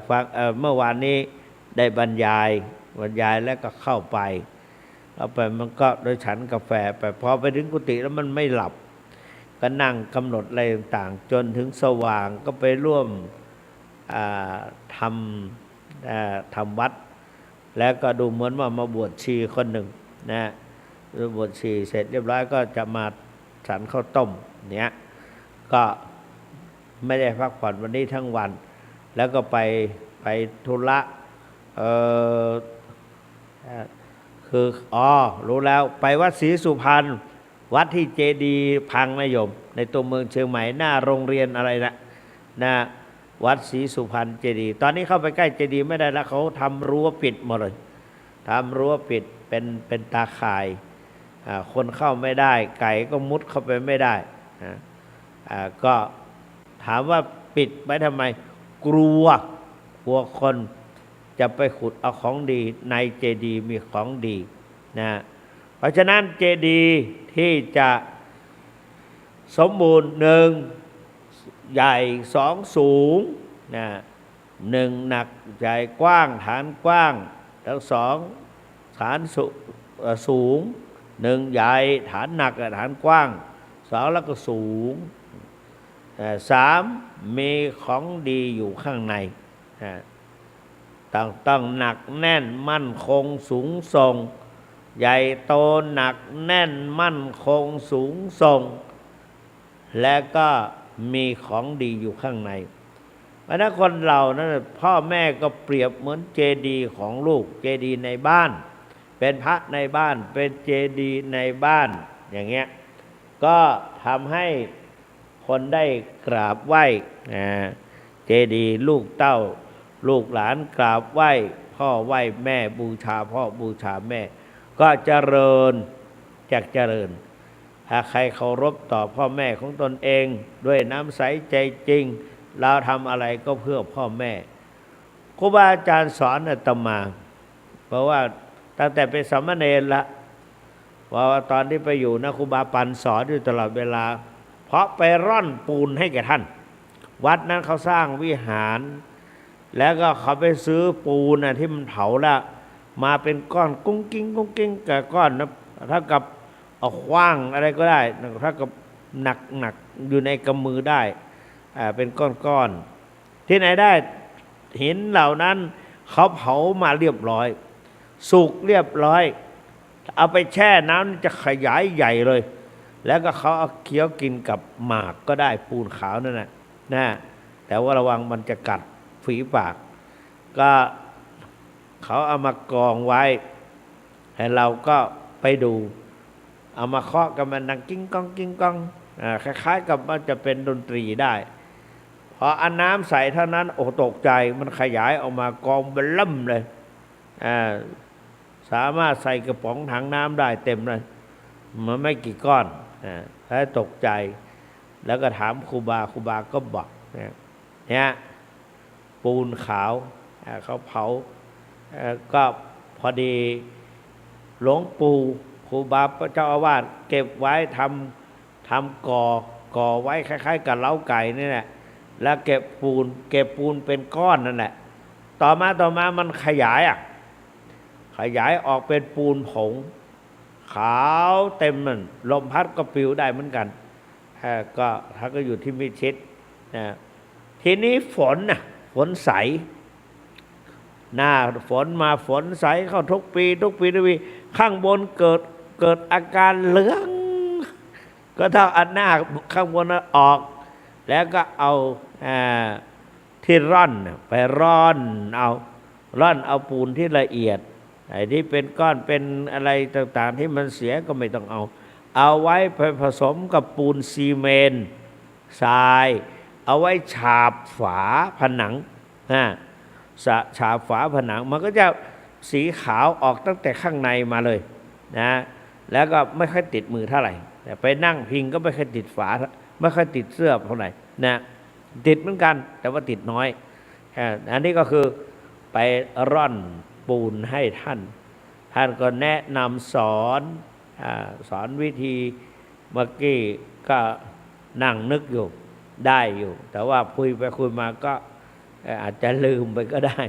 ฟังเมื่อวานนี้ได้บรรยายแล้วก็เข้าไปมันก็โดยฉันกาแฟไปพอไปถึงกุฏิแล้วมันไม่หลับก็นั่งกำหนดอะไรต่างๆจนถึงสว่างก็ไปร่วมทำวัดแล้วก็ดูเหมือนว่ามาบวชชีคนหนึ่งนะบวชชีเสร็จเรียบร้อยก็จะมาฉันข้าวต้มเนี่ยก็ไม่ได้พักผ่อนวันนี้ทั้งวันแล้วก็ไปธุระคือรู้แล้วไปวัดศรีสุพรรณวัดที่เจดีย์พังนะโยมในตัวเมืองเชียงใหม่หน้าโรงเรียนอะไรนะวัดศรีสุพรรณเจดีย์ตอนนี้เข้าไปใกล้เจดีย์ไม่ได้แล้วเขาทำรั้วปิดหมดเลยทำรั้วปิดเป็นตาข่ายคนเข้าไม่ได้ไก่ก็มุดเข้าไปไม่ได้ก็ถามว่าปิดไว้ทำไมกลัวคนจะไปขุดเอาของดีในเจดีย์มีของดีนะเพราะฉะนั้นเจดีย์ที่จะสมบูรณ์1ใหญ่2สูงนะ1หนักใหญ่กว้างฐานกว้างแล้ว2ฐานสูง1ใหญ่ฐานหนักฐานกว้าง2แล้วก็สูง3มีของดีอยู่ข้างในต้องหนักแน่นมั่นคงสูงส่งใหญ่โตหนักแน่นมั่นคงสูงส่งและก็มีของดีอยู่ข้างในเพราะนั้นคนเรานั้นพ่อแม่ก็เปรียบเหมือนเจดีย์ของลูกเจดีย์ในบ้าน เป็นพระในบ้านเป็นเจดีย์ในบ้านอย่างเงี้ยก็ทำให้คนได้กราบไหว้เจดีย์ลูกเต้าลูกหลานกราบไหว้พ่อไหว้แม่บูชาพ่อบูชาแม่ก็เจริญจากเจริญถ้าใครเคารพต่อพ่อแม่ของตนเองด้วยน้ำใสใจจริงเราทำอะไรก็เพื่อพ่อแม่ครูบาอาจารย์สอนอาตมาเพราะว่าตั้งแต่เป็นสามเณรละเพราะว่าตอนที่ไปอยู่นะครูบาปันสอนอยู่ตลอดเวลาเพราะไปร่อนปูนให้แก่ท่านวัดนั้นเขาสร้างวิหารแล้วก็เขาไปซื้อปูนที่มันเผาแล้วมาเป็นก้อนกุ้งกิ้งกุ้งกิ้งกับก้อนนะถ้ากับเอาขว้างอะไรก็ได้ถ้ากับหนักอยู่ในกำมือได้เป็นก้อนที่ไหนได้หินเหล่านั้นเขาเผามาเรียบร้อยสุกเรียบร้อยเอาไปแช่น้ำจะขยายใหญ่เลยแล้วก็เขาเอาเคี้ยวกินกับหมากก็ได้ปูนขาวนั่นนะแต่ว่าระวังมันจะกัดฝีปากก็เขาเอามากองไว้ให้เราก็ไปดูเอามาเคาะกันมันดังกิ้งก้องกิ้งก้องคล้ายๆกับมันจะเป็นดนตรีได้พอเอาน้ำใส่เท่านั้นโอ้ตกใจมันขยายออกมากองเบล่มเลยสามารถใส่กระป๋องถังน้ำได้เต็มเลยมันไม่กี่ก้อนแล้วตกใจแล้วก็ถามครูบาก็บอกเนี่ยปูนขาวเขาเผาก็พอดีหลวงปู่ครูบาเจ้าอาวาสเก็บไว้ทำก่อไว้คล้ายๆกับเล้าไก่นี่แหละแล้วเก็บปูนเป็นก้อนนั่นแหละต่อมามันขยายออกเป็นปูนผงขาวเต็มมันลมพัดก็ปลิวได้เหมือนกันก็ถ้าก็อยู่ที่มิชิดทีนี้ฝนใสหน้าฝนมาฝนใสเข้าทุกปีข้างบนเกิดอาการเหลืองก็ถ้าอันหน้าข้างบนออกแล้วก็เอาที่ร่อนไปร่อนเอาปูนที่ละเอียดไอ้ที่เป็นก้อนเป็นอะไรต่างๆที่มันเสียก็ไม่ต้องเอาไว้ไปผสมกับปูนซีเมนต์ทรายเอาไว้ฉาบฝาผนังฉาบฝาผนังมันก็จะสีขาวออกตั้งแต่ข้างในมาเลยนะแล้วก็ไม่ค่อยติดมือเท่าไหร่แต่ไปนั่งพิงก็ไม่ค่อยติดฝาไม่ค่อยติดเสื้อเท่าไหร่นะติดเหมือนกันแต่ว่าติดน้อยอันนี้ก็คือไปร่อนปูนให้ท่านก็แนะนำสอนวิธีเมื่อกี้ก็นั่งนึกอยู่ได้อยู่แต่ว่าคุยไปคุยมาก็อาจจะลืมไปก็ได้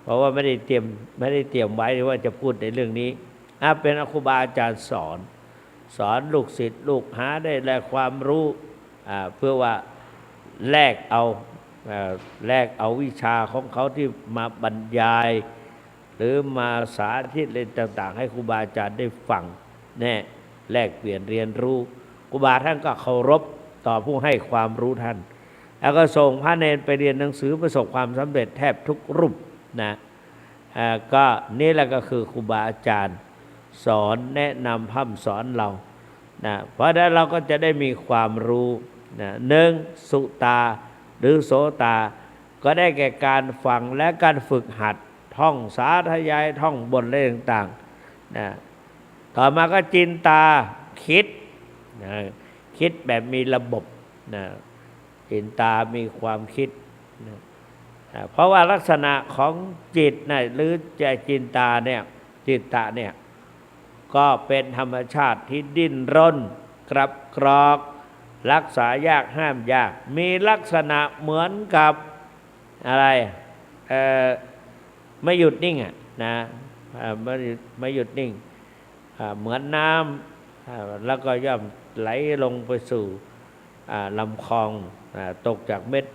เพราะว่าไม่ได้เตรียมไว้ว่าจะพูดในเรื่องนี้เป็นครูบาอาจารย์สอนลูกศิษย์ลูกหาได้แลกความรู้เพื่อว่าแลกเอาวิชาของเขาที่มาบรรยายหรือมาสาธิตเรื่องต่างๆให้ครูบาอาจารย์ได้ฟังแลกเปลี่ยนเรียนรู้ครูบาท่านก็เคารพต่อผู้ให้ความรู้ท่านแล้วก็ส่งพระเนรไปเรียนหนังสือประสบความสำเร็จแทบทุกรูปนะก็นี่แหละก็คือครูบาอาจารย์สอนแนะนำพร่ำสอนเรานะเพราะฉะนั้นเราก็จะได้มีความรู้นะหนึ่งสุตาหรือโสตาก็ได้แก่การฟังและการฝึกหัดท่องสาธยายท่องบทเรื่องต่างๆนะต่อมาก็จินตาคิดนะคิดแบบมีระบบนะจินตามีความคิดนะเพราะว่าลักษณะของจิตนะหรือใจจินตาเนี่ยจิตตะเนี่ยก็เป็นธรรมชาติที่ดิ้นรนกรับกรอกรักษายากห้ามยากมีลักษณะเหมือนกับอะไรไม่หยุดนิ่งนะไม่หยุดนิ่งเหมือนน้ำแล้วก็ย่อมไหลลงไปสู่ลำคลองตกจากเม็ด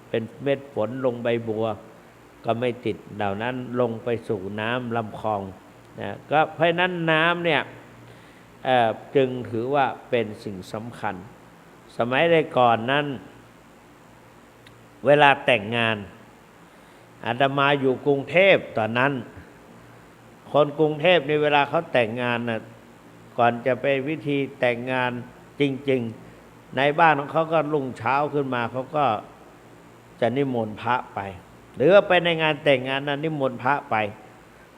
เป็นเม็ดฝนลงใบบัวก็ไม่ติดเหล่านั้นลงไปสู่น้ำลำคลองก็เพราะนั้นน้ำเนี่ยจึงถือว่าเป็นสิ่งสำคัญสมัยก่อนนั้นเวลาแต่งงานอาตมาอยู่กรุงเทพตอนนั้นค คนกรุงเทพในเวลาเขาแต่งงานนะก่อนจะไปวิธีแต่งงานจริงๆในบ้านของเขาก็รุ่งเช้าขึ้นมาเขาก็จะนิมนต์พระไปหรือว่าไปในงานแต่งงานนั้นนิมนต์พระไป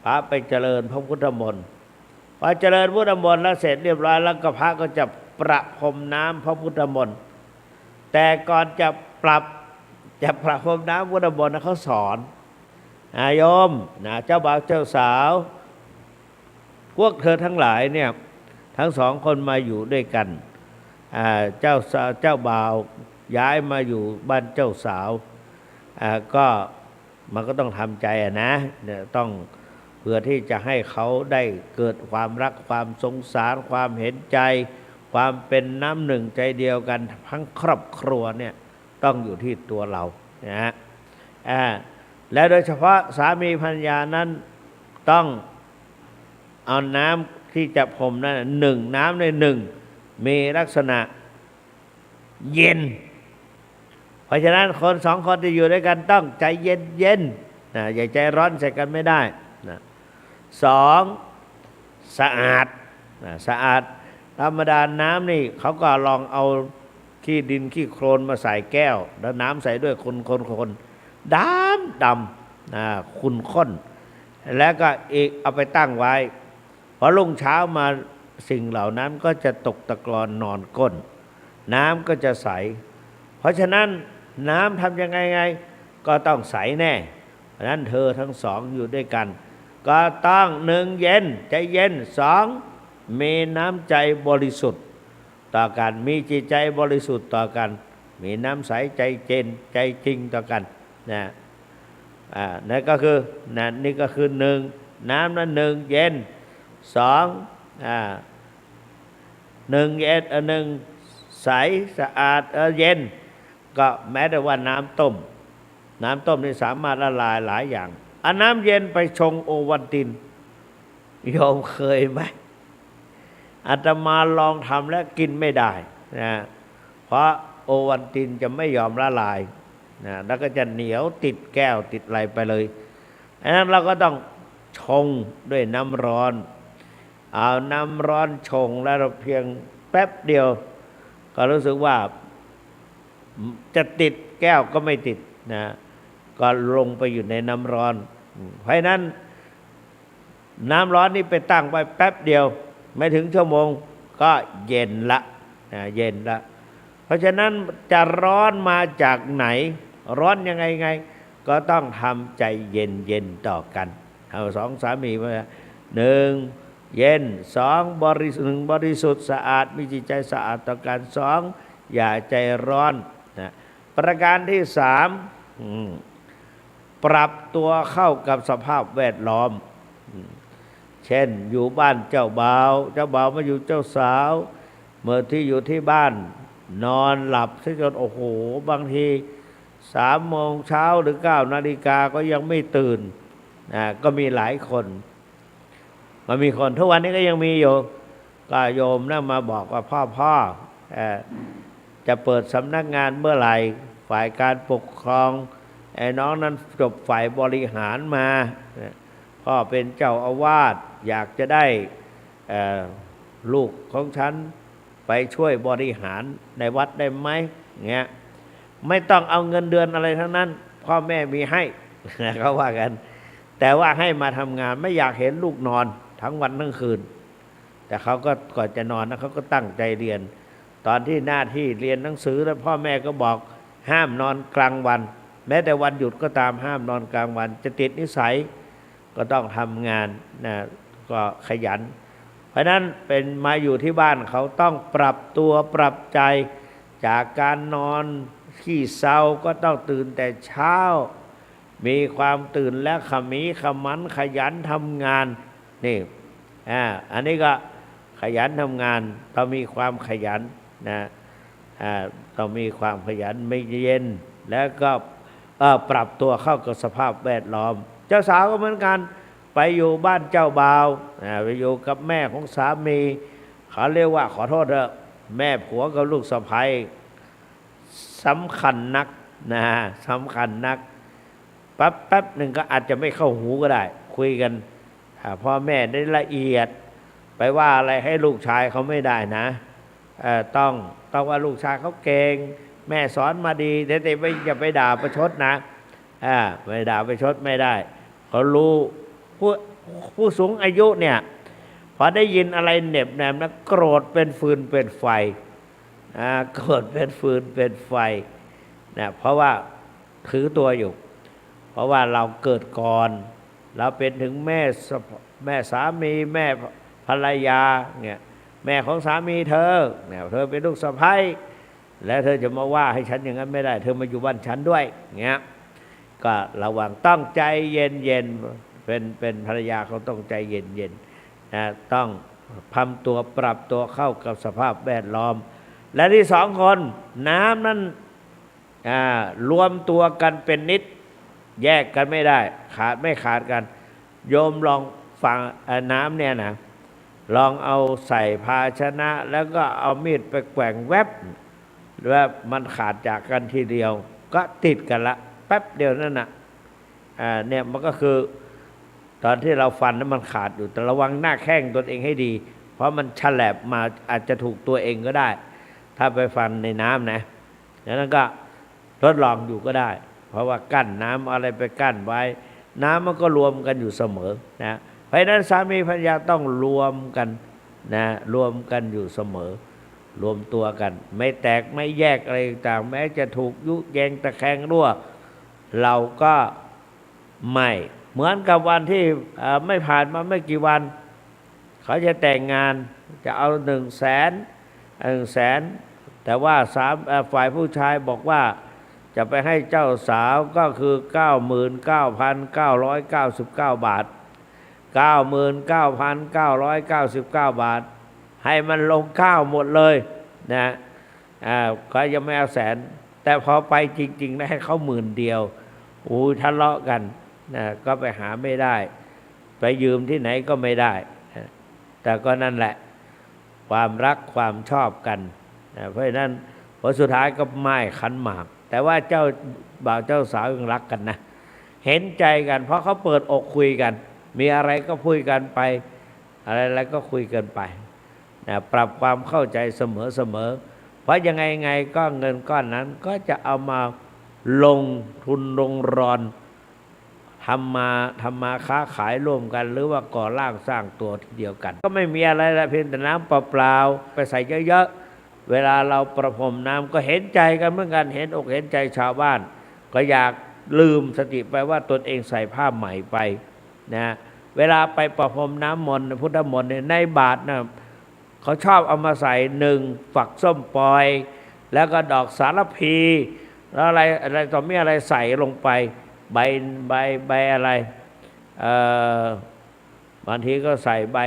พระไปเจริญพระพุทธมนต์พอเจริญพุทธมนต์แล้วเสร็จเรียบร้อยแล้วก็พระก็จะประพรมน้ำพระพุทธมนต์แต่ก่อนจะประพรมน้ำพุทธมนต์เขาสอนโยมนะเจ้าบ่าวเจ้าสาวพวกเธอทั้งหลายเนี่ยทั้งสองคนมาอยู่ด้วยกันเจ้าบ่าวย้ายมาอยู่บ้านเจ้าสาวก็มันก็ต้องทำใจนะเนี่ยต้องเพื่อที่จะให้เขาได้เกิดความรักความสงสารความเห็นใจความเป็นน้ำหนึ่งใจเดียวกันทั้งครอบครัวเนี่ยต้องอยู่ที่ตัวเรานะฮะและโดยเฉพาะสามีภรรยานั้นต้องเอาน้ำที่จะพรมนั้นหนึ่งน้ำในหนึ่งมีลักษณะเย็นเพราะฉะนั้นคนสองคนที่อยู่ด้วยกันต้องใจเย็นเย็นนะอย่าใจร้อนใส่กันไม่ได้นะสองสะอาดนะสะอาดธรรมดาน้ำนี่เขาก็ลองเอาขี้ดินขี้โคลนมาใส่แก้วแล้วน้ำใส่ด้วยคนดำขุ่นข้นแล้วก็อีกเอาไปตั้งไว้พอรุ่งเช้ามาสิ่งเหล่านั้นก็จะตกตะกอนนอนก้นน้ำก็จะใสเพราะฉะนั้นน้ำทำยังไงก็ต้องใสแน่เพราะนั้นเธอทั้งสองอยู่ด้วยกันก็ต้องหนึ่งเย็นใจเย็นสองมีน้ำใจบริสุทธิ์ต่อกันมีจิตใจบริสุทธิ์ต่อกันมีน้ำใสใจเจนใจจริงต่อกันนะนั่นก็คือนี่ก็คือหนึ่งน้ำนั้นหนึ่งเย็นสองหนึ่งเย็นหนึ่งใสสะอาดเย็นก็แม้แต่ว่าน้ำต้มนี่สามารถละลายหลายอย่างเอาน้ำเย็นไปชงโอวัลตินโยมเคยไหมอาตมาลองทำแล้วกินไม่ได้นะเพราะโอวัลตินจะไม่ยอมละลายนะแล้วก็จะเหนียวติดแก้วติดอะไรไปเลยอันนั้นเราก็ต้องชงด้วยน้ำร้อนเอาน้ำร้อนชงแล้วเราเพียงแป๊บเดียวก็รู้สึกว่าจะติดแก้วก็ไม่ติดนะก็ลงไปอยู่ในน้ำร้อนเพราะนั้นน้ำร้อนนี่ไปตั้งไว้แป๊บเดียวไม่ถึงชั่วโมงก็เย็นละเย็นละเพราะฉะนั้นจะร้อนมาจากไหนร้อนยังไงก็ต้องทำใจเย็นต่อกันเอาสองสามีมาหนึ่งเย็นสองบริสุทธิ์สะอาดมีจิตใจสะอาดต่อกันสองอย่าใจร้อนนะประการที่สามปรับตัวเข้ากับสภาพแวดล้อมเช่นอยู่บ้านเจ้าบ่าวมาอยู่เจ้าสาวเมื่อที่อยู่ที่บ้านนอนหลับซะจนโอ้โหบางที3 โมงเช้าหรือ9 นาฬิกาก็ยังไม่ตื่นก็มีหลายคนมันมีคนทุกวันนี้ก็ยังมีอยู่ก็โยมนั่งมาบอกว่าพ่อจะเปิดสำนักงานเมื่อไหร่ฝ่ายการปกครองไอ้น้องนั้นจบฝ่ายบริหารมาพ่อเป็นเจ้าอาวาสอยากจะได้ลูกของฉันไปช่วยบริหารในวัดได้ไหมเงี้ยไม่ต้องเอาเงินเดือนอะไรทั้งนั้นพ่อแม่มีให้เขาว่ากันแต่ว่าให้มาทำงานไม่อยากเห็นลูกนอนทั้งวันทั้งคืนแต่เขาก็ก่อนจะนอนนะเขาก็ตั้งใจเรียนตอนที่หน้าที่เรียนหนังสือแล้วพ่อแม่ก็บอกห้ามนอนกลางวันแม้แต่วันหยุดก็ตามห้ามนอนกลางวันจะติดนิสัยก็ต้องทำงานนะก็ขยันเพราะนั้นเป็นมาอยู่ที่บ้านเขาต้องปรับตัวปรับใจจากการนอนขี้เศร้าก็ต้องตื่นแต่เช้ามีความตื่นและขมีขมันขยันทำงานนี่อันนี้ก็ขยันทำงานต้องมีความขยันนะต้องมีความขยันไม่เย็นแล้วก็ปรับตัวเข้ากับสภาพแวดล้อมเจ้าสาวก็เหมือนกันไปอยู่บ้านเจ้าบ่าวไปอยู่กับแม่ของสามีเขาเรียกว่าขอโทษเถอะแม่ผัวกับลูกสะใภ้สำคัญนักนะสำคัญนักแป๊บหนึ่งก็อาจจะไม่เข้าหูก็ได้คุยกัน พ่อแม่ได้ละเอียดไปว่าอะไรให้ลูกชายเขาไม่ได้นะต้องว่าลูกชายเขาเก่งแม่สอนมาดีแต่ไม่อย่าไปด่าประชดนะไม่ด่าประชดไม่ได้เขารู้ผู้สูงอายุเนี่ยพอได้ยินอะไรเหน็บแนมนะโกรธเป็นฟืนเป็นไฟโกรธเป็นฟืนเป็นไฟนะเพราะว่าถือตัวอยู่เพราะว่าเราเกิดก่อนเราเป็นถึงแม่สามีแม่ภรรยาเนี่ยแม่ของสามีเธอเนี่ยเธอเป็นลูกสะใภ้แล้วเธอจะมาว่าให้ฉันอย่างนั้นไม่ได้เธอมาอยู่บ้านฉันด้วยเงี้ยก็ระวังต้องใจเย็นเป็นภรรยาเขาต้องใจเย็นนะต้องทำตัวปรับตัวเข้ากับสภาพแวดล้อมและที่สองคนน้ำนั้นรวมตัวกันเป็นนิดแยกกันไม่ได้ขาดกันโยมลองฟังน้ำเนี่ยนะลองเอาใส่ภาชนะแล้วก็เอามีดไปแกว่งแวบว่ามันขาดจากกันทีเดียวก็ติดกันละแป๊บเดียวนั่นน่ะเนี่ยมันก็คือตอนที่เราฟันนั้นมันขาดอยู่แต่ระวังหน้าแข้งตนเองให้ดีเพราะมันฉลบมาอาจจะถูกตัวเองก็ได้ถ้าไปฟันในน้ำนะดังนั้นก็ทดลองอยู่ก็ได้เพราะว่ากั้นน้ำอะไรไปกั้นไว้น้ำมันก็รวมกันอยู่เสมอนะเพราะฉะนั้นสามีภรรยาต้องรวมกันนะรวมกันอยู่เสมอรวมตัวกันไม่แตกไม่แยกอะไรต่างแม้จะถูกยุแยงตะแคงรั่วเราก็ไม่เหมือนกับวันที่ไม่ผ่านมาไม่กี่วันเขาจะแต่งงานจะเอา100,000แต่ว่าฝ่ายผู้ชายบอกว่าจะไปให้เจ้าสาวก็คือ 99,999 บาท 99,999 บาทให้มันลง9หมดเลยนะเขายังไม่เอา100,000แต่พอไปจริงๆได้ให้เขา10,000ทะเลาะกันนะก็ไปหาไม่ได้ไปยืมที่ไหนก็ไม่ได้นะแต่ก็นั่นแหละความรักความชอบกันนะเพราะฉะนั้นพอสุดท้ายก็ไม่ขันหมากแต่ว่าเจ้าบ่าวเจ้าสาวยังรักกันนะเห็นใจกันเพราะเขาเปิดอกคุยกันมีอะไรก็คุยกันไปอะไรก็คุยกันไปนะปรับความเข้าใจเสมอเพราะยังไงก็เงินก้อนนั้นก็จะเอามาลงทุนลงรอนทำมาค้าขายร่วมกันหรือว่าก่อร่างสร้างตัวทีเดียวกันก็ไม่มีอะไรละเพียงแต่น้ำเปล่าๆไปใส่เยอะๆเวลาเราประพรมน้ำก็เห็นใจกันเหมือนกันเห็นอกเห็นใจชาวบ้านก็อยากลืมสติไปว่าตนเองใส่ผ้าใหม่ไปนะเวลาไปประพรมน้ำมนต์พุทธมนต์ในบาตรนะเขาชอบเอามาใส่1ฝักส้มปล่อยแล้วก็ดอกสารพีแล้วอะไรต่อมีอะไรใส่ลงไปใบอะไรบางทีก็ใส่ใบ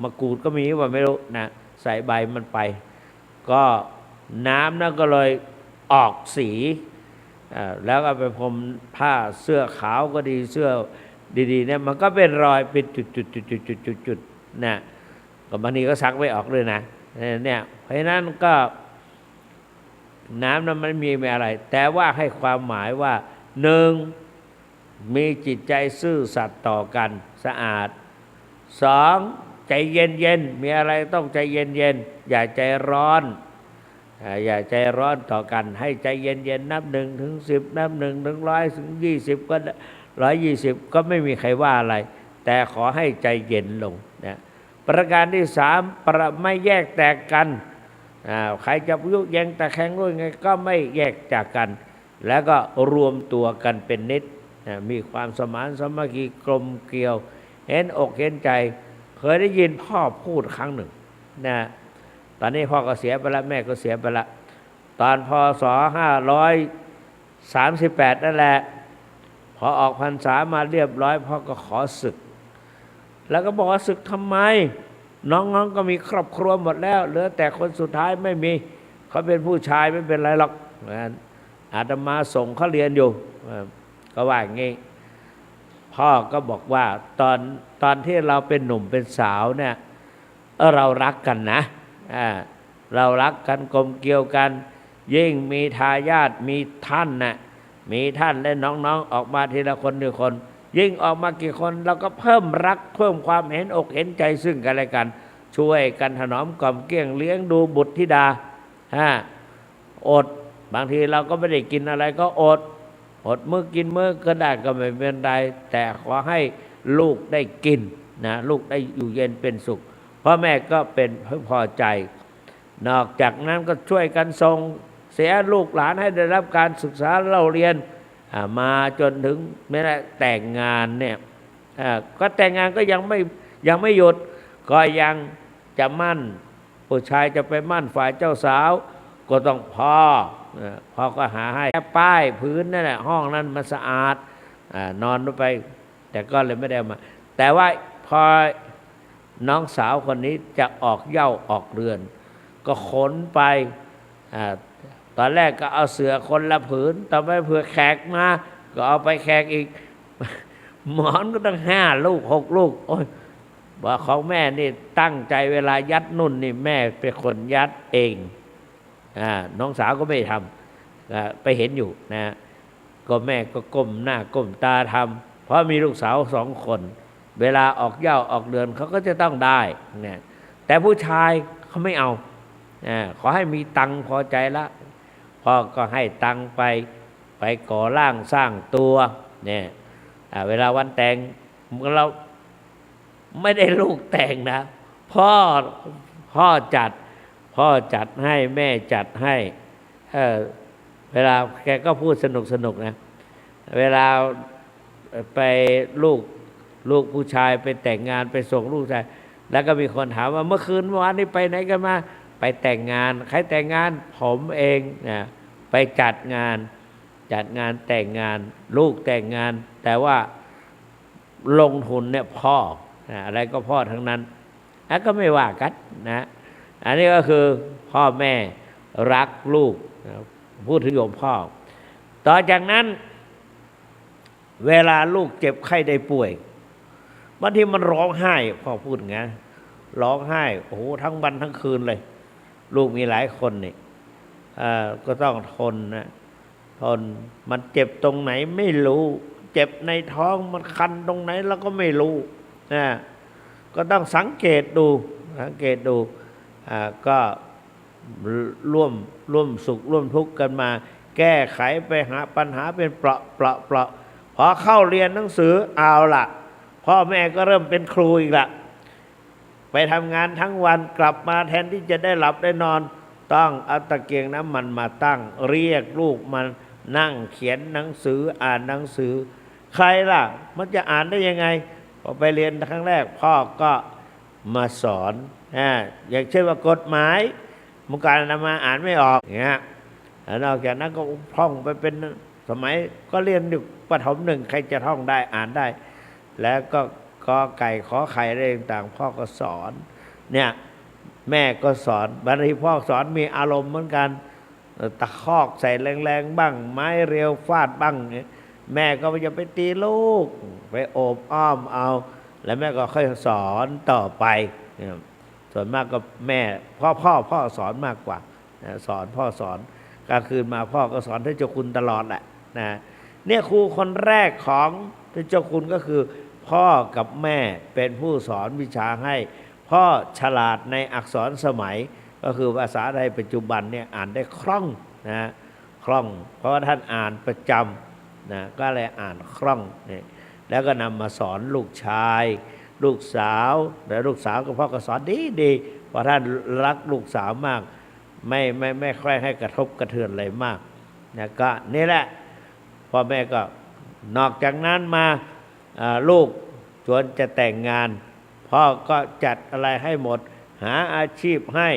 มะกรูดก็มีว่าไม่รู้นะใส่ใบมันไปก็น้ำนั่นก็เลยออกสีแล้วก็ไปพรมผ้าเสื้อขาวก็ดีเสื้อดีๆเนี่ยมันก็เป็นรอยเป็นจุดๆนะก็บางทีก็ซักไม่ออกเลยนะเนี่ยเพราะฉะนั้นก็น้ำนั้นมันมีอะไรแต่ว่าให้ความหมายว่า1มีจิตใจซื่อสัตย์ต่อกันสะอาด2ใจเย็นมีอะไรต้องใจเย็นอย่าใจร้อนต่อกันให้ใจเย็นนับ1 ถึง 10นับ1 ถึง 100 ถึง 20ก็120ก็ไม่มีใครว่าอะไรแต่ขอให้ใจเย็นลงนะประการที่3ไม่แยกแตกกันใครจะยุแยงตะแคงด้วยไงก็ไม่แยกจากกันแล้วก็รวมตัวกันเป็นนิดมีความสมานสามัคคีกลมเกลียวเห็นอกเห็นใจเคยได้ยินพ่อพูดครั้งหนึ่งนะตอนนี้พ่อก็เสียไปแล้วแม่ก็เสียไปแล้วตอนพศ538นั่นแหละพอออกพรรษามาเรียบร้อยพ่อก็ขอศึกแล้วก็บอกว่าศึกทำไมน้องๆก็มีครอบครัวหมดแล้วเหลือแต่คนสุดท้ายไม่มีเขาเป็นผู้ชายไม่เป็นไรหรอกอาตมาส่งเขาเรียนอยู่ก็ว่าอย่างงี้พ่อก็บอกว่าตอนที่เราเป็นหนุ่มเป็นสาวเนี่ยเรารักกันนะเรารักกันกลมเกลียวกันยิ่งมีทายาทมีท่านน่ะมีท่านและน้องๆออกมาทีละคนทีละคน ยิ่งออกมากี่คนเราก็เพิ่มรักเพิ่มความเห็นอกเห็นใจซึ่งกันและกันช่วยกันถนอมกล่อมเกลี้ยงเลี้ยงดูบุตรธิดาอดบางทีเราก็ไม่ได้กินอะไรก็อดมื้อกินมื้อก็ได้ก็ไม่เป็นไรแต่ขอให้ลูกได้กินนะลูกได้อยู่เย็นเป็นสุขพ่อแม่ก็เป็นพอใจนอกจากนั้นก็ช่วยกันส่งเสียลูกหลานให้ได้รับการศึกษาเล่าเรียนมาจนถึงไม่ได้แต่งงานเนี่ยก็แต่งงานก็ยังไม่หยุดก็ยังจะมั่นผู้ชายจะไปมั่นฝ่ายเจ้าสาวก็ต้องพ่อก็หาให้ป้ายพื้นนั่นแหละห้องนั้นมันสะอาดนอนไปแต่ก็เลยไม่ได้มาแต่ว่าพอน้องสาวคนนี้จะออกเหย้าออกเรือนก็ขนไปตอนแรกก็เอาเสือคนละผืนต่อไปเผื่อแขกมาก็เอาไปแขกอีกหมอนก็ต้อง5 ลูก 6 ลูกโอ้ยว่าของแม่นี่ตั้งใจเวลายัดนุ่นนี่แม่เป็นคนยัดเองน้องสาวก็ไม่ทำไปเห็นอยู่นะก็แม่ก็ก้มหน้าก้มตาทำเพราะมีลูกสาว2 คนเวลาออกเหย้าออกเรือนเขาก็จะต้องได้เนี่ยแต่ผู้ชายเขาไม่เอาขอให้มีตังค์พอใจละพ่อก็ให้ตังค์ไปก่อร่างสร้างตัวเนี่ยเวลาวันแต่งเราไม่ได้ลูกแต่งนะพ่อจัดให้แม่จัดให้เวลาแกก็พูดสนุกนะเวลาไปลูกผู้ชายไปแต่งงานไปส่งลูกชายแล้วก็มีคนถามว่าเมื่อวานนี้ไปไหนกันมาไปแต่งงานใครแต่งงานผมเองนะไปจัดงานแต่งงานลูกแต่งงานแต่ว่าลงทุนเนี่ยพ่ออะไรก็พ่อทั้งนั้นก็ไม่ว่ากันนะอันนี้ก็คือพ่อแม่รักลูกพูดถึงโยมพ่อต่อจากนั้นเวลาลูกเจ็บไข้ได้ป่วยบางทีมันร้องไห้พ่อพูดงั้นร้องไห้โอ้โหทั้งวันทั้งคืนเลยลูกมีหลายคนนี่ก็ต้องทนนะทนมันเจ็บตรงไหนไม่รู้เจ็บในท้องมันคันตรงไหนแล้วก็ไม่รู้นะก็ต้องสังเกตดูก็ร่วมสุขร่วมทุกข์กันมาแก้ไขไปหาปัญหาเป็นเปราะพอเข้าเรียนหนังสือเอาล่ะพ่อแม่ก็เริ่มเป็นครูอีกละไปทำงานทั้งวันกลับมาแทนที่จะได้หลับได้นอนต้องเอาตะเกียงน้ำมันมาตั้งเรียกลูกมันนั่งเขียนหนังสืออ่านหนังสือใครล่ะมันจะอ่านได้ยังไงพอไปเรียนครั้งแรกพ่อก็มาสอนอย่างเช่นว่ากฎหมายมุกการมาอ่านไม่ออกอย่างเงี้ยนอกจากนั้นก็ท่องไปเป็นสมัยก็เรียนอยู่ประถม1ใครจะท่องได้อ่านได้แล้วก็กอไก่ขอไข่อะไรต่างพ่อก็สอนเนี่ยแม่ก็สอนบางทีพ่อสอนมีอารมณ์เหมือนกันตะคอกใส่แรงๆบ้างไม้เรียวฟาดบ้างแม่ก็จะไปตีลูกไปโอบอ้อมเอาแล้วแม่ก็ค่อยสอนต่อไปส่วนมากก็แม่พ่อสอนมากกว่าสอนพ่อสอนกลางคืนมาพ่อก็สอนท่านเจ้าคุณตลอดแหละนะเนี่ยครูคนแรกของท่านเจ้าคุณก็คือพ่อกับแม่เป็นผู้สอนวิชาให้พ่อฉลาดในอักษรสมัยก็คือภาษาไทยปัจจุบันเนี่ยอ่านได้คล่องนะคล่องเพราะว่าท่านอ่านประจำนะก็เลยอ่านคล่องเนี่ยแล้วก็นำมาสอนลูกชายลูกสาวแต่ลูกสาวก็พ่อก็สอนดีเพราะท่านรักลูกสาวมากไม่ค่อยให้กระทบกระเทือนอะไรมากนะก็นี่แหละพ่อแม่ก็นอกจากนั้นมาลูกชวนจะแต่งงานพ่อก็จัดอะไรให้หมดหาอาชีพให้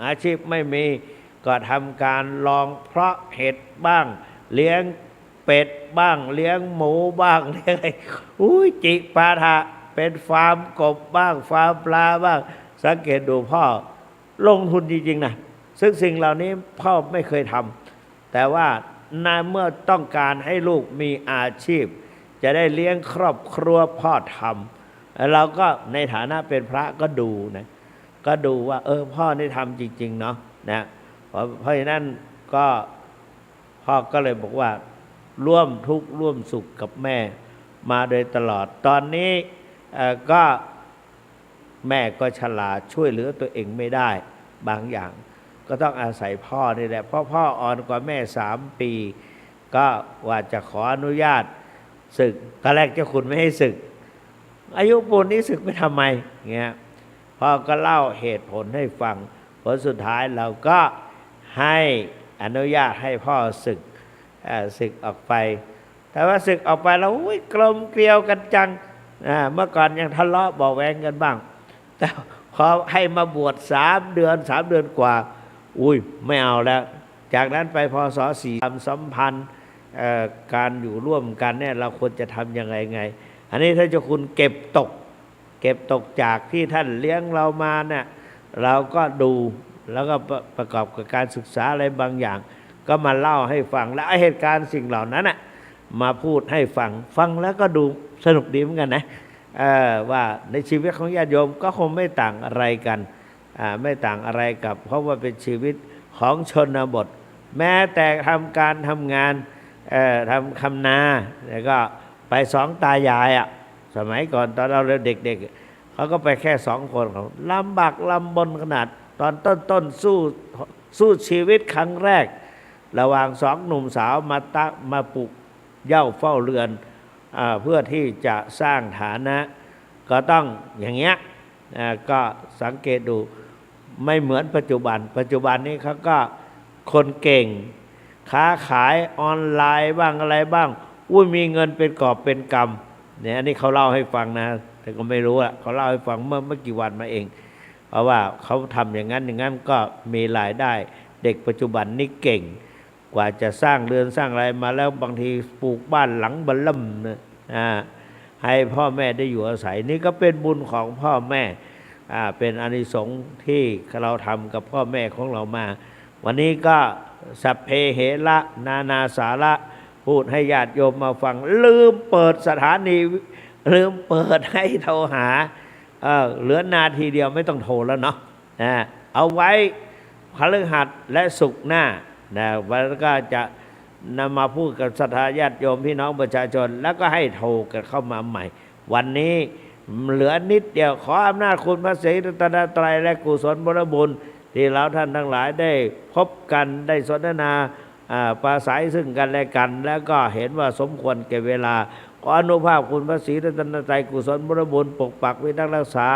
อาชีพไม่มีก็ทำการลองเพาะเห็ดบ้างเลี้ยงเป็ดบ้างเลี้ยงหมูบ้างเลี้ยงอะไรจิปาถะเป็นฟาร์มกบบ้างฟาร์มปลาบ้างสังเกตดูพ่อลงทุนจริงๆนะซึ่งสิ่งเหล่านี้พ่อไม่เคยทำแต่ว่าเมื่อต้องการให้ลูกมีอาชีพจะได้เลี้ยงครอบครัวพ่อทำเราก็ในฐานะเป็นพระก็ดูนะก็ดูว่าพ่อได้ทำจริงๆเนาะนะเพราะฉะนั้นก็พ่อก็เลยบอกว่าร่วมทุกข์ร่วมสุขกับแม่ มาโดยตลอดตอนนี้ก็แม่ก็ชราช่วยเหลือตัวเองไม่ได้บางอย่างก็ต้องอาศัยพ่อนี่แหละเพราะพ่ออ่อนกว่าแม่3 ปีก็ว่าจะขออนุญาตศึกตอนแรกเจ้าคุณไม่ให้ศึกอายุปูนนี้ศึกไปทำไมเงี้ยพ่อก็เล่าเหตุผลให้ฟังผลสุดท้ายเราก็ให้อนุญาตให้พ่อศึกออกไปแต่ว่าศึกออกไปแล้วกลมเกลียวกันจังเมื่อก่อนยังทะเลาะเบาะแว้งกันบ้างแต่พอให้มาบวช3 เดือนกว่าไม่เอาแล้วจากนั้นไปพศ4ความสัมพันธ์การอยู่ร่วมกันเนี่ยเราควรจะทำยังไงอันนี้ถ้าเจ้าคุณเก็บตกจากที่ท่านเลี้ยงเรามาเนี่ยเราก็ดูแล้วก็ประกอบกับการศึกษาอะไรบางอย่างก็มาเล่าให้ฟังและเหตุการณ์สิ่งเหล่านั้นน่ะมาพูดให้ฟังแล้วก็ดูสนุกดีเหมือนกันนะว่าในชีวิตของญาติโยมก็คงไม่ต่างอะไรกันไม่ต่างอะไรกับเพราะว่าเป็นชีวิตของชนบทแม้แต่ทำงานทำคำนาแล้วก็ไป2 ตายายสมัยก่อนตอนเราเด็กๆเขาก็ไปแค่2 คนเขาลำบากลำบนขนาดตอนต้นสู้ชีวิตครั้งแรกระหว่าง2 หนุ่มสาวมาปลูกเหย้าเฝ้าเรือนเพื่อที่จะสร้างฐานะก็ต้องอย่างเงี้ยก็สังเกตดูไม่เหมือนปัจจุบันนี้เขาก็คนเก่งค้าขายออนไลน์บ้างอะไรบ้างมีเงินเป็นกอบเป็นกำเนี่ยอันนี้เขาเล่าให้ฟังนะแต่ก็ไม่รู้เขาเล่าให้ฟังเมื่อกี่วันมาเองเพราะว่าเขาทำอย่างนั้นก็มีรายได้เด็กปัจจุบันนี่เก่งกว่าจะสร้างเรือนสร้างอะไรมาแล้วบางทีปลูกบ้านหลังบัลลัมนะให้พ่อแม่ได้อยู่อาศัยนี่ก็เป็นบุญของพ่อแม่เป็นอานิสงส์ที่เราทำกับพ่อแม่ของเรามาวันนี้ก็สัพเพเหระนานาสาระพูดให้ญาติโยมมาฟังลืมเปิดสถานีลืมเปิดให้โทรหาเหลือนาทีเดียวไม่ต้องโทรแล้วเนาะเอาไว้พฤหัสและศุกร์หน้าวันก็จะนำมาพูดกับศรัทธาญาติโยมพี่น้องประชาชนแล้วก็ให้โทรกันเข้ามาใหม่วันนี้เหลือนิดเดียวขออำนาจคุณพระศรีรัตนตรัยและกุศลผลบุญที่เราท่านทั้งหลายได้พบกันได้สนทนาปราศัยซึ่งกันและกันแล้วก็เห็นว่าสมควรแก่เวลาขออนุภาพคุณพระศรีรัตนตรัยกุศลผลบุญปกปักวิทักษ์รักษา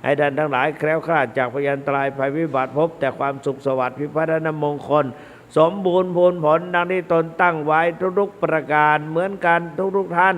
ให้ท่านทั้งหลายแคล้วคลาดจากพยันตรายภัยวิบัติพบแต่ความสุขสวัสดิ์พิพัฒนมงคลสมบูรณ์ผลดังที่ตนตั้งไว้ทุกๆประการเหมือนกันทุกท่าน